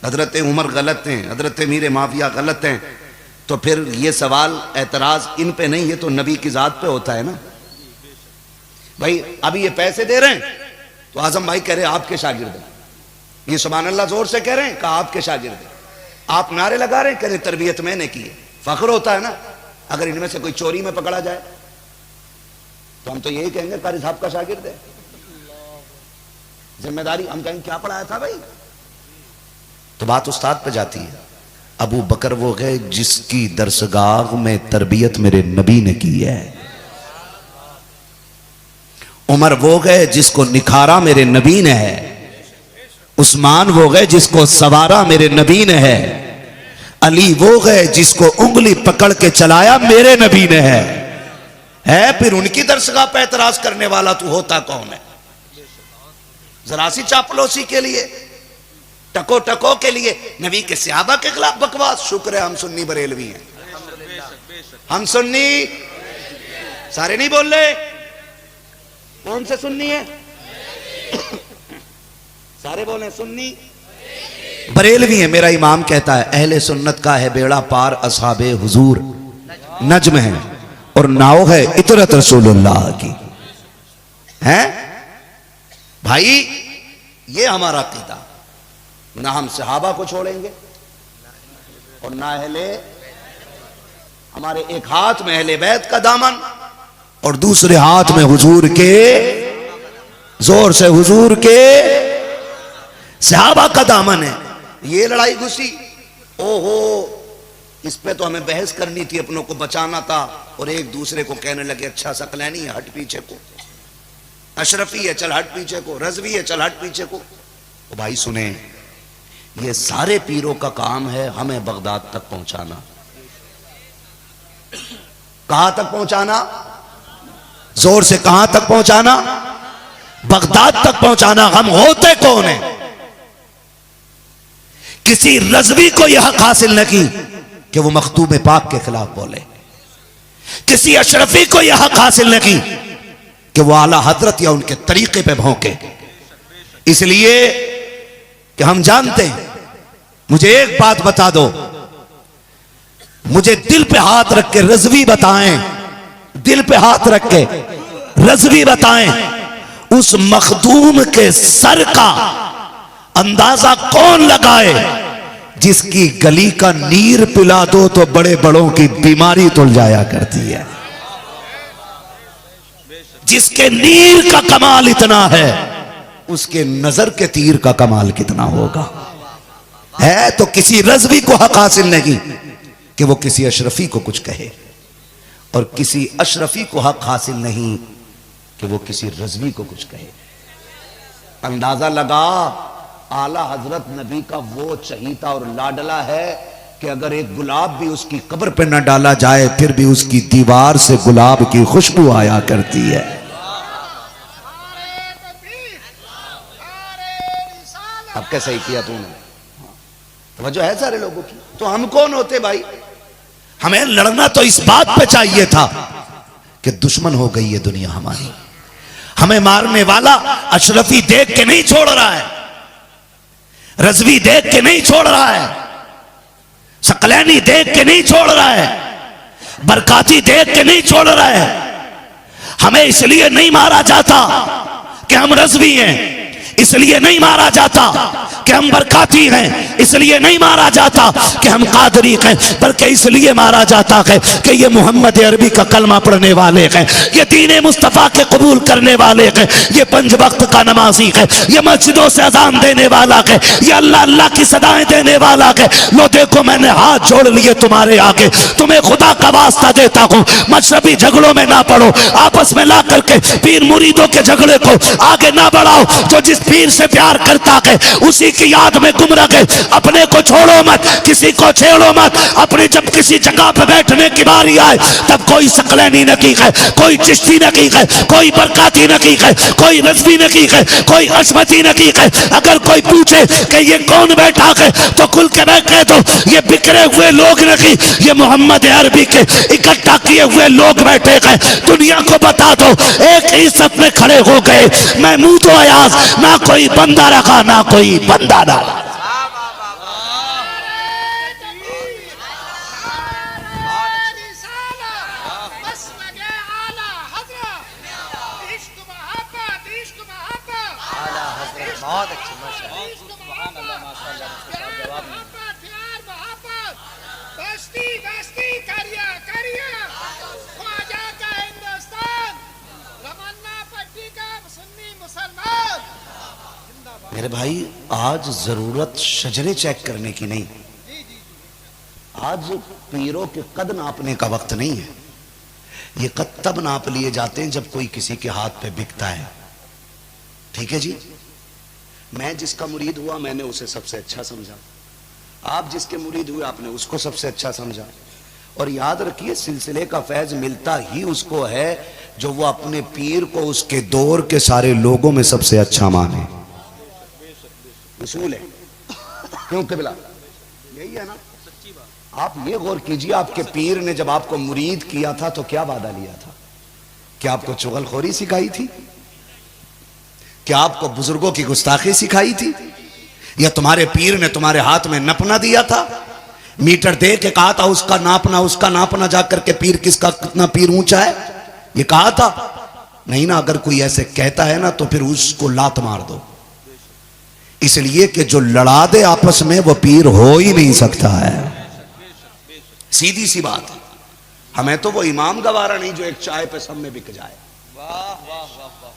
हजरत उमर गलत हैं, हजरत अमीर माविया गलत हैं, तो फिर ये सवाल एतराज इन पे नहीं, ये तो नबी की जात पे होता है ना भाई। अभी ये पैसे दे रहे हैं तो आजम भाई कह रहे हैं आपके शागिर्द हैं, ये सुभान अल्लाह जोर से कह रहे हैं, कहा आपके शागिर्द हैं। आप नारे लगा रहे हैं, कह रहे तरबियत मैंने की है। फख्र होता है ना अगर इनमें से कोई चोरी में पकड़ा जाए तो हम तो यही कहेंगे कारी साहब का शागिर्द है। जिम्मेदारी हम कहेंगे क्या पढ़ाया था भाई, तो बात उस्ताद पे जाती है। अबू बकर वो है जिसकी दरसगाह में तरबियत मेरे नबी ने की है। उमर वो गए जिसको निखारा मेरे नबी ने है। उस्मान वो गए जिसको सवारा मेरे नबी ने है। अली वो गए जिसको उंगली पकड़ के चलाया मेरे नबी ने है। फिर उनकी दरसगाह पे एतराज करने वाला तू होता कौन है? जरा सी चापलोसी के लिए, टको टको के लिए नबी के सहाबा के खिलाफ बकवास। शुक्र है हम सुन्नी बरेलवी हैं, हम सुन्नी सारे नहीं बोल रहे। कौन से सुन्नी है? सारे बोले सुन्नी बरेलवी है। मेरा इमाम कहता है अहले सुन्नत का है बेड़ा पार असहाबे हुजूर, नज्म है और नाव है इतरत रसूलुल्लाह की। है भाई ये हमारा अकीदा, ना हम सहाबा को छोड़ेंगे और ना अहले, हमारे एक हाथ में अहले बैत का दामन और दूसरे हाथ में हुजूर के, जोर से हुजूर के सहाबा का दामन है। ये लड़ाई घुसी, ओहो इस पे तो हमें बहस करनी थी, अपनों को बचाना था, और एक दूसरे को कहने लगे अच्छा सकलैनी है हट पीछे को, अशरफी है चल हट पीछे को, रजवी है चल हट पीछे को। तो भाई सुने, ये सारे पीरों का काम है हमें बगदाद तक पहुंचाना। कहां तक पहुंचाना? जोर से कहां तक पहुंचाना? बगदाद तक पहुंचाना। हम होते कौन है? किसी रजवी को यह हक हासिल न की कि वो मखतूम पाक के खिलाफ बोले, किसी अशरफी को यह हक हासिल न की कि वो आला हजरत या उनके तरीके पे भौंके। इसलिए कि हम जानते हैं, मुझे एक बात बता दो, मुझे दिल पे हाथ रख के रजवी बताएं, दिल पे हाथ रख के रजवी बताएं, उस मखदूम के सर का अंदाजा कौन लगाए जिसकी गली का नीर पिला दो तो बड़े बड़ों की बीमारी तुल जाया करती है। जिसके नीर का कमाल इतना है उसके नजर के तीर का कमाल कितना होगा। है तो किसी रजवी को हक हासिल नहीं कि वो किसी अशरफी को कुछ कहे, और किसी अशरफी को हक हासिल नहीं कि वो किसी रजवी को कुछ कहे। अंदाजा लगा, आला हजरत नबी का वो चहीता और लाडला है कि अगर एक गुलाब भी उसकी कब्र पे न डाला जाए फिर भी उसकी दीवार से गुलाब की खुशबू आया करती है। अब कैसे ही किया तूने? वजह है सारे लोगों की। तो हम कौन होते भाई? हमें लड़ना तो इस बात पे चाहिए था कि दुश्मन हो गई है दुनिया हमारी। हमें मारने वाला अशरफी देख के नहीं छोड़ रहा है, रजवी देख के नहीं छोड़ रहा है, सकलैनी देख के नहीं छोड़ रहा है, बरकाती देख के नहीं छोड़ रहा है। हमें इसलिए नहीं मारा जाता कि हम रजवी हैं, इसलिए नहीं मारा जाता कि हम बरकाती हैं इसलिए नहीं मारा जाता कि हम कादरी हैं, बल्कि इसलिए मारा जाता है कि ये मोहम्मद अरबी का कलमा पढ़ने वाले हैं, ये दीन मुस्तफ़ा के कबूल करने वाले हैं, ये 5 वक्त का नमाजी है, ये मस्जिदों से अजान देने वाला है, ये अल्लाह अल्लाह की सदाएं देने वाला है। लो देखो मैंने हाथ जोड़ लिए तुम्हारे आगे, तुम्हें खुदा का वास्ता देता हूँ, मजहबी झगड़ों में ना पड़ो, आपस में ला करके पीर मुरीदों के झगड़े को आगे ना बढ़ाओ। जो जिस पीर से प्यार करता है उसी की याद में गुम रहे, अपने को छोड़ो मत, किसी को छेड़ो मत। अपनी जब किसी जगह पे बैठने की बारी आए तब कोई सकलैनी नकी है, कोई चिश्ती नकी है, कोई बरकाती नकी है, कोई रजवी नकी है, कोई अशमती नकी है। अगर कोई पूछे कि ये कौन बैठा है तो खुल के बैठे तो ये बिखरे हुए लोग नहीं, ये मोहम्मद अरबी के इकट्ठा किए हुए लोग बैठे हैं। दुनिया को बता दो एक ही सफ में खड़े हो गए, मैं मुंह तो अयाज, ना कोई बंदा रखा ना कोई बंदा डाला। बहुत अच्छी माशाअल्लाह। मेरे भाई आज जरूरत शजरे चेक करने की नहीं, आज पीरों के कद नापने का वक्त नहीं है। ये कद तब नाप लिए जाते हैं जब कोई किसी के हाथ पे बिकता है। ठीक है जी, मैं जिसका मुरीद हुआ मैंने उसे सबसे अच्छा समझा, आप जिसके मुरीद हुए आपने उसको सबसे अच्छा समझा। और याद रखिए सिलसिले का फैज मिलता ही उसको है जो वो अपने पीर को उसके दौर के सारे लोगों में सबसे अच्छा माने। उसूल है, क्यों किबला यही है ना। आप ये गौर कीजिए, आपके पीर ने जब आपको मुरीद किया था तो क्या वादा लिया था? क्या आपको चुगलखोरी सिखाई थी? क्या आपको बुजुर्गों की गुस्ताखी सिखाई थी? या तुम्हारे पीर ने तुम्हारे हाथ में नपना दिया था, मीटर दे के कहा था उसका नापना जाकर के पीर किसका कितना पीर ऊंचा है, ये कहा था? नहीं ना। अगर कोई ऐसे कहता है ना तो फिर उसको लात मार दो, इसलिए कि जो लड़ा दे आपस में वो पीर हो ही नहीं सकता है। सीधी सी बात है। हमें तो वो इमाम गवारा नहीं जो एक चाय पे सब में बिक जाए,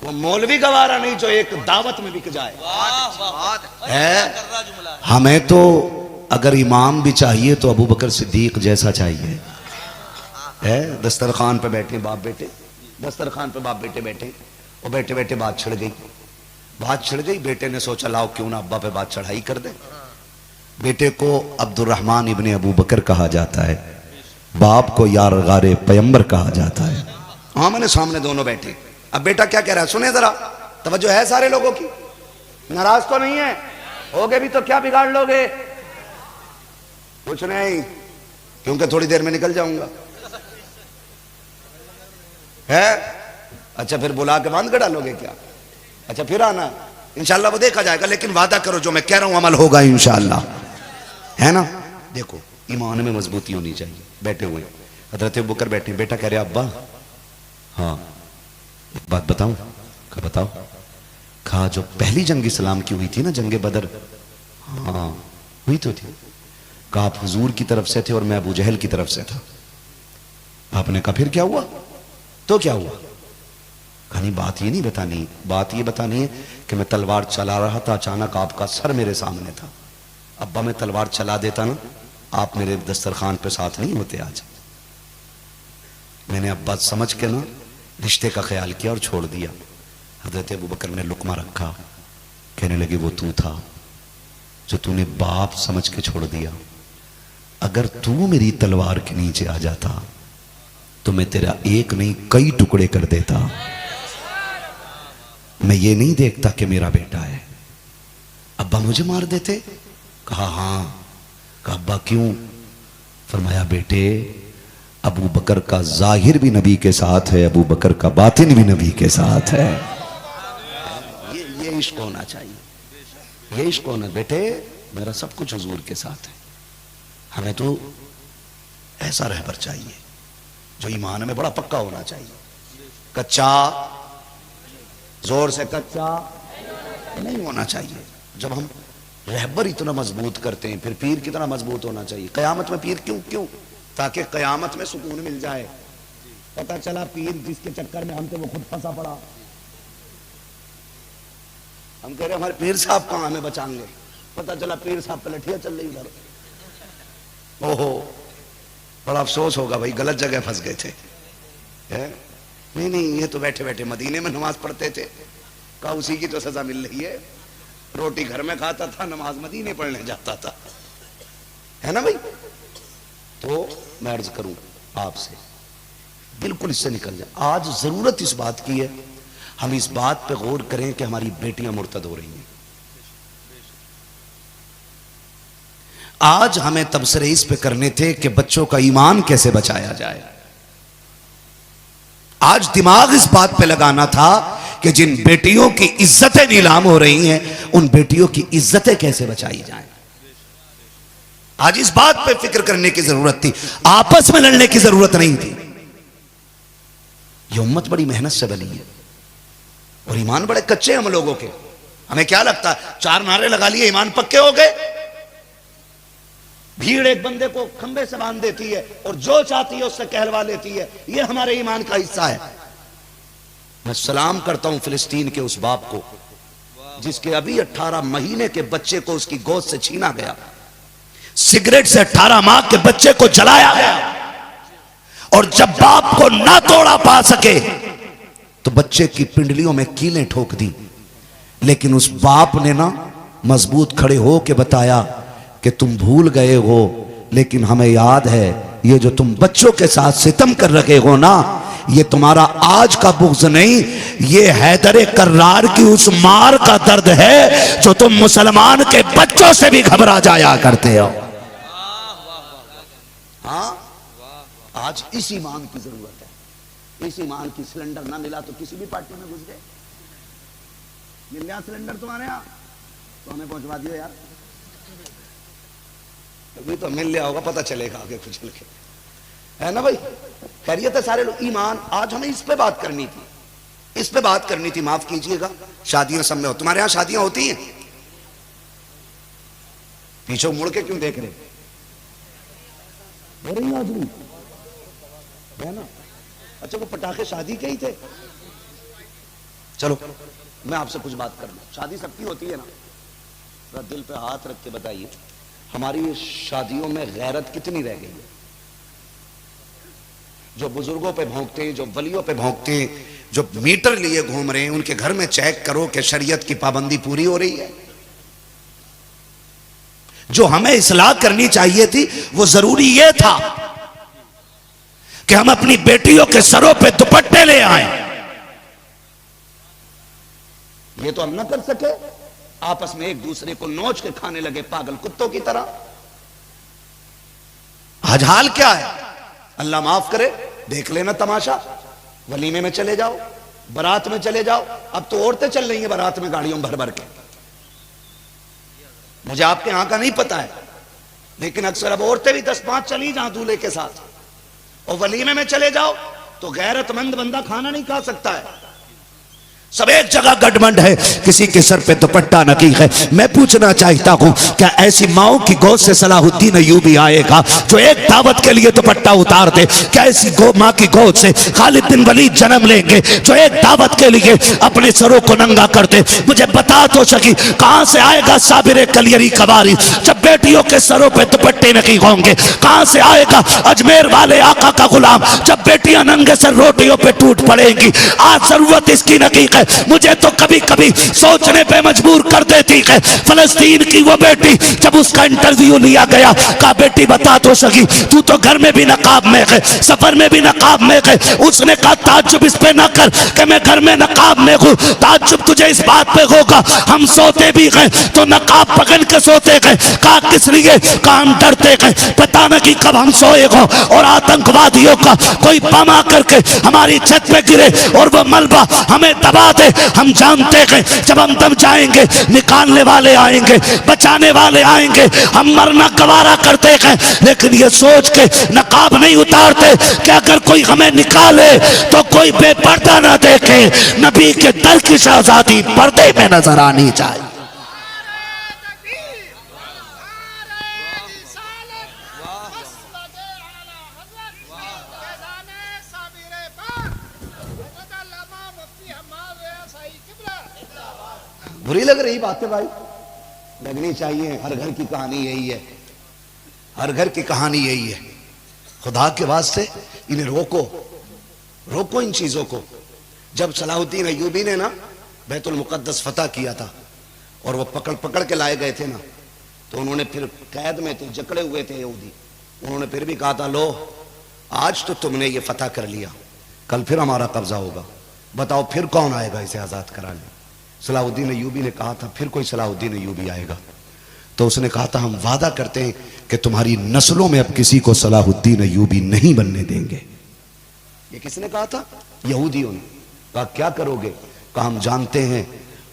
वो मौलवी गवारा नहीं जो एक दावत में बिक जाए है। हमें तो अगर इमाम भी चाहिए तो अबू बकर सिद्दीक जैसा चाहिए है। दस्तरखान पे बैठे बाप बेटे, दस्तरखान पे बाप बेटे बैठे, और बैठे बैठे बात छिड़ गई। बेटे ने सोचा लाओ क्यों ना अब्बा पे बात चढ़ाई कर दे। बेटे को अब्दुर्रहमान इब्ने अबू बकर कहा जाता है, बाप को यार गारे पैगंबर कहा जाता है। हाँ मैंने सामने दोनों बैठे। अब बेटा क्या कह रहा है सुने जरा, तवज्जो है सारे लोगों की, नाराज तो नहीं है? होगे भी तो क्या बिगाड़ लोगे? कुछ नहीं, क्योंकि थोड़ी देर में निकल जाऊंगा है। अच्छा फिर बुला के बांध कर डालोगे क्या? अच्छा फिर आना, इंशाल्लाह वो देखा जाएगा, लेकिन वादा करो जो मैं कह रहा हूं अमल होगा इंशाल्लाह, है ना। देखो ईमान में मजबूती होनी चाहिए। बैठे हुए हजरत अबू बकर बैठे, बेटा कह रहे अब्बा हाँ एक बात बताऊं? कहा बताओ। कहा जो पहली जंग इस्लाम की हुई थी ना, जंग बदर, हाँ हुई तो थी। कहा आप हुजूर की तरफ से थे और मैं अबू जहल की तरफ से था। आपने कहा फिर क्या हुआ? तो क्या हुआ? कहा नहीं बात ये नहीं बतानी, बात ये बतानी है कि मैं तलवार चला रहा था, अचानक आपका सर मेरे सामने था। अब्बा मैं तलवार चला देता ना, आप मेरे दस्तरखान पे साथ नहीं होते आज। मैंने अब्बा समझ के ना रिश्ते का ख्याल किया और छोड़ दिया। हजरत अबू बकर ने लुकमा रखा, कहने लगे वो तू था जो तूने बाप समझ के छोड़ दिया। अगर तू मेरी तलवार के नीचे आ जाता तो मैं तेरा एक नहीं कई टुकड़े कर देता। मैं ये नहीं देखता कि मेरा बेटा है। अब्बा मुझे मार देते? कहा हाँ। कहा अब्बा क्यों? फरमाया बेटे अबू बकर का जाहिर भी नबी के साथ है, अबू बकर का बातिन भी नबी के साथ है। ये इश्क होना चाहिए, ये इश्क होना। बेटे मेरा सब कुछ हुजूर के साथ है। हमें तो ऐसा रहबर चाहिए जो ईमान में बड़ा पक्का होना चाहिए। कच्चा, जोर से कच्चा नहीं होना चाहिए। जब हम रहबर इतना मजबूत करते हैं, फिर पीर कितना मजबूत होना चाहिए। कयामत में पीर क्यों क्यों? ताकि कयामत में सुकून मिल जाए। पता चला पीर जिसके चक्कर में हम थे वो खुद फंसा पड़ा। हम कह रहे हमारे पीर साहब कहां हमें बचाएंगे, पता चला पीर साहब पलटिया चल रही उधर। ओहो, बड़ा अफसोस होगा भाई, गलत जगह फंस गए थे। नहीं नहीं, ये तो बैठे बैठे मदीने में नमाज पढ़ते थे। कहा उसी की तो सजा मिल रही है। रोटी घर में खाता था, नमाज मदीने पढ़ने जाता था, है ना भाई। तो मैं अर्ज करूं आपसे, बिल्कुल इससे निकल जाए। आज जरूरत इस बात की है, हम इस बात पे गौर करें कि हमारी बेटियां मुर्तद हो रही हैं। आज हमें तबसरे इस पे करने थे कि बच्चों का ईमान कैसे बचाया जाए। आज दिमाग इस बात पे लगाना था कि जिन बेटियों की इज्जतें नीलाम हो रही हैं, उन बेटियों की इज्जतें कैसे बचाई जाएं। आज इस बात पे फिक्र करने की जरूरत थी, आपस में लड़ने की जरूरत नहीं थी। ये उम्मत बड़ी मेहनत से बनी है और ईमान बड़े कच्चे हम लोगों के। हमें क्या लगता है, 4 नारे लगा लिए ईमान पक्के हो गए। भीड़ एक बंदे को खंबे से बांध देती है और जो चाहती है उससे कहलवा लेती है, ये हमारे ईमान का हिस्सा है। मैं सलाम करता हूं फिलिस्तीन के उस बाप को जिसके अभी 18 महीने के बच्चे को उसकी गोद से छीना गया, सिगरेट से 18 माह के बच्चे को जलाया गया, और जब बाप को ना तोड़ा पा सके तो बच्चे की पिंडलियों में कीलें ठोक दी। लेकिन उस बाप ने ना मजबूत खड़े हो के बताया कि तुम भूल गए हो, लेकिन हमें याद है ये जो तुम बच्चों के साथ सितम कर रहे हो ना, ये तुम्हारा आज का बुग़्ज़ नहीं, ये हैदर कर्रार की उस मार का दर्द है जो तुम मुसलमान के बच्चों से भी घबरा जाया करते हो। हाँ, आज इस ईमान की जरूरत है। इस ईमान की सिलेंडर ना मिला तो किसी भी पार्टी में घुस गए। मिल गया सिलेंडर तुम्हारे यहां तो हमें पहुंचवा दियो यार, अभी तो मिल लिया होगा, पता चलेगा आगे कुछ लिखे, है ना भाई। खैरियत है सारे लोग। ईमान, आज हमें इस पे बात करनी थी, इस पे बात करनी थी। माफ कीजिएगा, शादियां सब में हो, तुम्हारे यहां शादियां होती हैं? पीछे मुड़ के क्यों देख रहे हो रही आज भी, है ना। अच्छा, वो पटाखे शादी के ही थे। चलो मैं आपसे कुछ बात करना, शादी सबकी होती है ना, जरा दिल पे हाथ रख के बताइए, हमारी शादियों में गैरत कितनी रह गई है? जो बुजुर्गों पे भौंकते हैं, जो वलियों पे भौंकते हैं, जो मीटर लिए घूम रहे हैं, उनके घर में चेक करो कि शरीयत की पाबंदी पूरी हो रही है। जो हमें इस्लाह करनी चाहिए थी वो जरूरी यह था कि हम अपनी बेटियों के सरों पे दुपट्टे ले आए। ये तो हम ना कर सके, आपस में एक दूसरे को नोच के खाने लगे पागल कुत्तों की तरह। आज हाल क्या है, अल्लाह माफ करे, देख लेना तमाशा। वलीमे में चले जाओ, बारात में चले जाओ, अब तो औरतें चल रही हैं बारात में गाड़ियों भर भर के। मुझे आपके यहां का नहीं पता है, लेकिन अक्सर अब औरतें भी 10-5 चली जाएं दूल्हे के साथ, और वलीमे में चले जाओ तो गैरतमंद बंदा खाना नहीं खा सकता है। सब एक जगह गठबंध है, किसी के सर पे दुपट्टा नकी है। मैं पूछना चाहता हूं, क्या ऐसी माओ की गोद से सलाहुद्दीन अय्यूबी आएगा जो एक दावत के लिए दुपट्टा उतार दे? क्या ऐसी मां की गोद से खालिद बिन वलीद जन्म लेंगे जो एक दावत के लिए अपने सरों को नंगा कर दे? मुझे बता तो सकी, कहां से आएगा साबिर कलियरी कवारी जब बेटियों के सरों पे दुपट्टे नकी होंगे? कहां से आएगा अजमेर वाले आका का गुलाम जब बेटियां नंगे सर रोटियों पे टूट पड़ेंगी? आज जरूरत इसकी नकी है। मुझे तो कभी कभी सोचने पे मजबूर कर देती है, फलस्तीन की वो बेटी जब उसका इंटरव्यू लिया गया, कहा बेटी बता तो सकी, तू तो घर में भी नकाब में है, सफर में भी नकाब में है। उसने कहा ताज्जुब इस पे ना कर कि मैं घर में नकाब में हूं, ताज्जुब तुझे इस बात पे होगा हम सोते भी हैं तो नकाब पकड़ के सोते हैं। कहा किस लिए? कहा हम डरते हैं, पता न कि कब हम सोए हो और आतंकवादियों का कोई बम आकर के हमारी छत पे गिरे और वो मलबा हमें दबा दे। हम जानते हैं जब हम दब जाएंगे निकालने वाले आएंगे, बचाने वाले आएंगे, हम मरना गवारा करते हैं, लेकिन ये सोच के नकाब नहीं उतारते कि अगर कोई हमें निकाले तो कोई बेपर्दा ना देखे। नबी के दर की शहजादी पर्दे में नजर आनी चाहिए। बुरी लग रही बात है भाई, लगनी चाहिए। हर घर की कहानी यही है, हर घर की कहानी यही है। खुदा के वास्ते इन्हें रोको, रोको इन चीजों को। जब सलाहुद्दीन अय्यूबी ने ना बैतुल मुकद्दस फतह किया था और वो पकड़ पकड़ के लाए गए थे ना, तो उन्होंने फिर कैद में थे, जकड़े हुए थे यहूदी, उन्होंने फिर भी कहा था लो आज तो तुमने ये फतह कर लिया, कल फिर हमारा कब्जा होगा, बताओ फिर कौन आएगा इसे आजाद कराने। सलाहुद्दीन अय्यूबी ने कहा था फिर कोई सलाहुद्दीन अय्यूबी आएगा, तो उसने कहा था हम वादा करते हैं कि तुम्हारी नस्लों में अब किसी को सलाहुद्दीन अय्यूबी नहीं बनने देंगे। ये किसने कहा था? यहूदियों ने। कहा क्या करोगे? कहा हम जानते हैं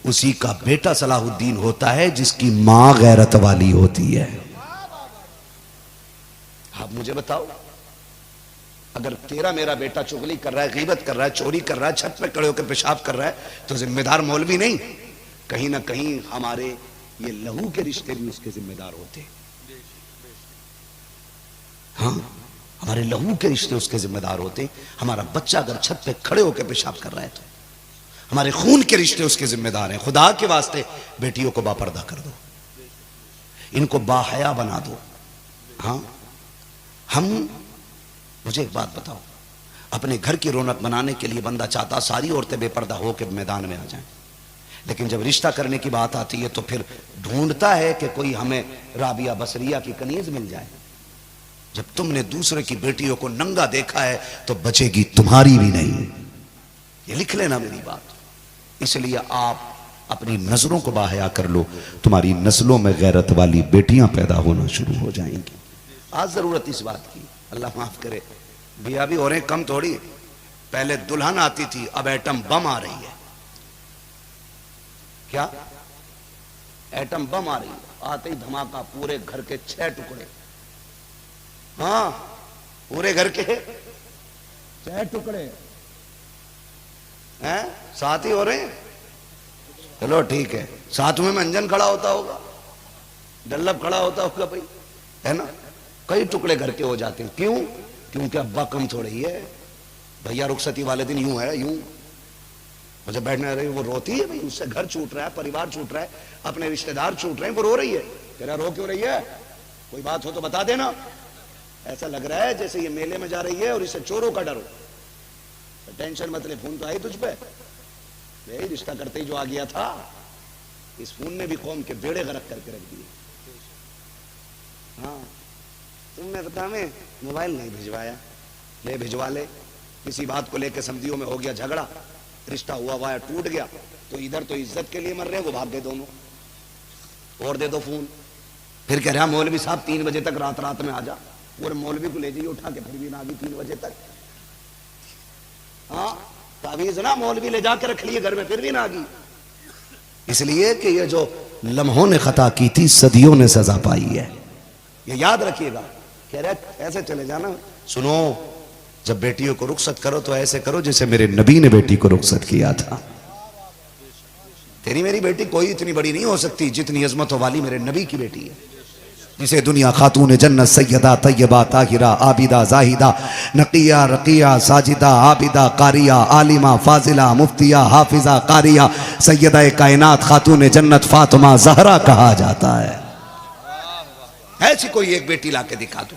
उसी का बेटा सलाहुद्दीन होता है जिसकी मां गैरत वाली होती है। आप मुझे बताओ, अगर तेरा मेरा बेटा चुगली कर रहा है, गीबत कर रहा है, चोरी कर रहा है, छत पे खड़े होकर पेशाब कर रहा है, तो जिम्मेदार मौलवी नहीं, कहीं ना कहीं हमारे ये लहू के रिश्ते भी उसके जिम्मेदार होते। हाँ, हमारे लहू के रिश्ते उसके जिम्मेदार होते। हमारा बच्चा अगर छत पे खड़े होकर पेशाब कर रहा है तो हमारे खून के रिश्ते उसके जिम्मेदार हैं। खुदा के वास्ते बेटियों को बापर्दा कर दो, इनको बाहया बना दो। हाँ, हम मुझे एक बात बताओ, अपने घर की रौनक बनाने के लिए बंदा चाहता सारी औरतें बेपर्दा होकर मैदान में आ जाएं, लेकिन जब रिश्ता करने की बात आती है तो फिर ढूंढता है कि कोई हमें राबिया बसरिया की कनीज मिल जाए। जब तुमने दूसरे की बेटियों को नंगा देखा है तो बचेगी तुम्हारी भी नहीं। ये लिख लेना मेरी बात। इसलिए आप अपनी नजरों को बाहया कर लो, तुम्हारी नस्लों में गैरत वाली बेटियां पैदा होना शुरू हो जाएंगी। आज जरूरत इस बात की, अल्लाह माफ करे, बिया भी हो रहे कम थोड़ी। पहले दुल्हन आती थी, अब एटम बम आ रही है। क्या? एटम बम आ रही है, आते ही धमाका, पूरे घर के 6 टुकड़े। हाँ, पूरे घर के 6 टुकड़े हैं, साथ ही हो रहे हैं। चलो ठीक है, साथ में मंजन खड़ा होता होगा, डल्लब खड़ा होता होगा भाई, है ना। कई टुकड़े घर के हो जाते हैं। क्यों? क्योंकि अब्बा कम थोड़ी है। भैया रुखसती वाले दिन यूं है, यूं मुझे बैठने रही, वो रोती है भाई, उससे घर छूट रहा है, परिवार छूट रहा है, अपने रिश्तेदार छूट रहे हैं, वो रो रही है। तेरा रो क्यों रही है? कोई बात हो तो बता देना। ऐसा लग रहा है जैसे ये मेले में जा रही है और इसे चोरों का डर हो। तो टेंशन मत ले, फोन तो आई तुझ पे, रिश्ता करते ही जो आ गया था, इस फोन ने भी कौम के बेड़े गरक करके रख दिए। हाँ, तुमने बता में मोबाइल नहीं भिजवाया, ले भिजवा ले। किसी बात को लेकर समझियों में हो गया झगड़ा, रिश्ता हुआ वाया टूट गया, तो इधर तो इज्जत के लिए मर रहे हैं, वो भाग गए दोनों। और दे दो फोन, फिर कह रहा मौलवी साहब 3 बजे तक रात में आ जा। और मौलवी को ले जाइए उठा के, फिर भी ना आ गई 3 बजे तक। हाँ, तावीज ना मौलवी ले जाकर रख लिए घर में, फिर भी ना आ गई। इसलिए कि ये जो लम्हों ने खता की थी, सदियों ने सजा पाई है, ये याद रखिएगा। कह रहे ऐसे चले जाना। सुनो, जब बेटियों को रुखसत करो तो ऐसे करो जैसे मेरे नबी ने बेटी को रुखसत किया था। तेरी मेरी बेटी कोई इतनी बड़ी नहीं हो सकती जितनी अजमत वाली मेरे नबी की बेटी है, जिसे दुनिया खातून जन्नत सैयदा तैयबा ताहिरा आबिदा जाहिदा नकिया रकिया साजिदा आबिदा कारिया आलिमा फाजिला मुफ्तिया हाफिजा कारिया सैयदा कायनात खातून जन्नत फातिमा जहरा कहा जाता है। ऐसी कोई एक बेटी लाके दिखा दो,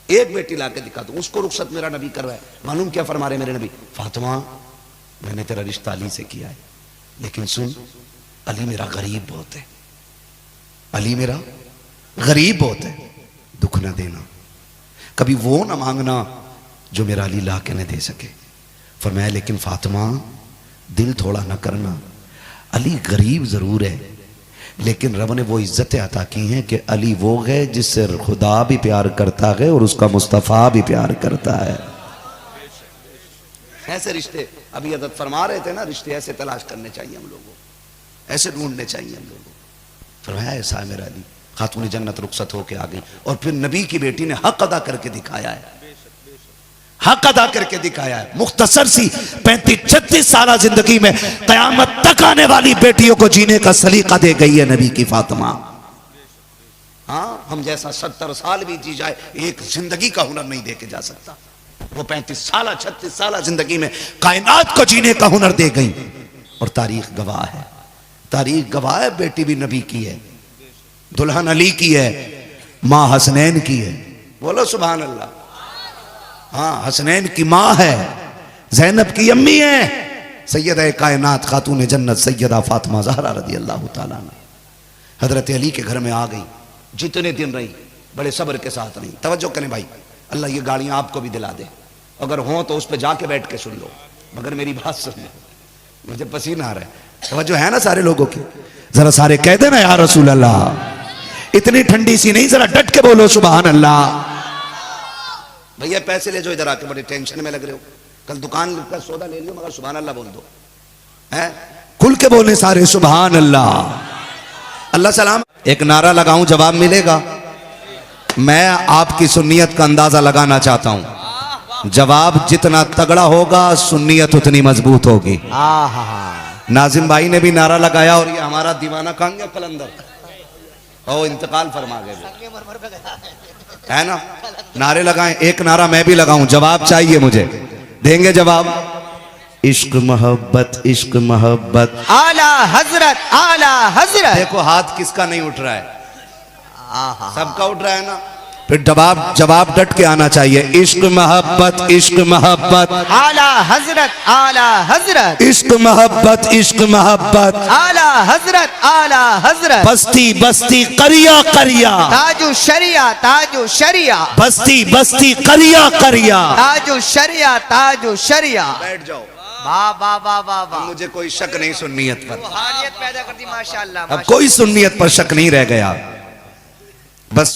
एक बेटी लाके दिखा दो, उसको रुखसत मेरा नबी कर रहा है। मालूम क्या फरमा रहे मेरे नबी? फातिमा, मैंने तेरा रिश्ता अली से किया है, लेकिन सुन, अली मेरा गरीब बहुत है, अली मेरा गरीब बहुत है, दुख ना देना, कभी वो ना मांगना जो मेरा अली ला के न दे सके। फरमाया लेकिन फातिमा, दिल थोड़ा ना करना, अली गरीब जरूर है, लेकिन रब ने वो इज्जतें अता की हैं कि अली वो है जिससे खुदा भी प्यार करता है और उसका मुस्तफ़ा भी प्यार करता है। ऐसे रिश्ते अभी अदद फरमा रहे थे ना, रिश्ते ऐसे तलाश करने चाहिए हम लोगों को, ऐसे ढूंढने चाहिए हम लोगों को। फरमाया ऐसा है मेरा अली। खातून जन्नत रुखसत होके आ गई, और फिर नबी की बेटी ने हक अदा करके दिखाया है, हक अदा करके दिखाया है। मुख्तसर सी 35-36 साल जिंदगी में कयामत तक आने वाली बेटियों को जीने का सलीका दे गई है नबी की फातिमा। हाँ, हम जैसा 70 साल भी जी जाए, एक जिंदगी का हुनर नहीं दे के जा सकता। वो 35 साल 36 साल जिंदगी में कायनात को जीने का हुनर दे गई, और तारीख गवाह है, तारीख गवाह है, बेटी भी नबी की है, दुल्हन अली की है, माँ हसनैन की है। बोलो सुभान अल्लाह। हाँ, हसनैन की माँ है, ज़ैनब की अम्मी है, सैयदा कायनात खातून जन्नत सैयदा फातिमा ज़हरा रज़ी अल्लाह ताला अन्हा हजरत अली के घर में आ गई। जितने दिन रही बड़े सब्र के साथ रही। तवज्जो करें भाई, अल्लाह ये गाड़ियां आपको भी दिला दे, अगर हो तो उस पर जाके बैठ के सुन लो, मगर मेरी बात सुन लो, मुझे पसीना आ रहा है। तवज्जो है ना सारे लोगों की? जरा सारे कह देना या रसूल अल्लाह। इतनी ठंडी सी नहीं, जरा डट के बोलो सुभान अल्लाह। भैया पैसे ले जो इधर आके, बड़े टेंशन में लग रहे हो, कल दुकान का सौदा ले लियो, मगर सुभान अल्लाह बोल दो, है खुल के बोले सारे सुभान अल्लाह। अल्लाह सलाम। एक नारा लगाऊं, जवाब मिलेगा? मैं आपकी सुन्नियत का अंदाजा लगाना चाहता हूं। जवाब जितना तगड़ा होगा सुन्नियत उतनी मजबूत होगी। नाजिम भाई ने भी नारा लगाया और ये हमारा दीवाना कहाँ गया कलंदर, ओ इंतकाल फरमा गए, है ना? नारे लगाएं, एक नारा मैं भी लगाऊं, जवाब चाहिए मुझे, देंगे जवाब? इश्क मोहब्बत, इश्क मोहब्बत, आला हजरत, आला हजरत। देखो हाथ किसका नहीं उठ रहा है, सबका उठ रहा है ना? फिर जवाब डट के आना चाहिए। इश्क मोहब्बत, इश्क मोहब्बत, आला हजरत, आला हजरत। इश्क मोहब्बत, इश्क मोहब्बत, आला हजरत, आला हजरत। बस्ती बस्ती करिया करिया, ताजु शरिया, ताजु शरिया। बस्ती बस्ती करिया करिया, ताजु शरिया, ताजु शरिया। बैठ जाओ। वाह वाह वाह वाह वाह। मुझे कोई शक नहीं सुन्नियत पर, रूहानियत पैदा कर दी माशाअल्लाह। अब कोई सुन्नियत पर शक नहीं रह गया। बस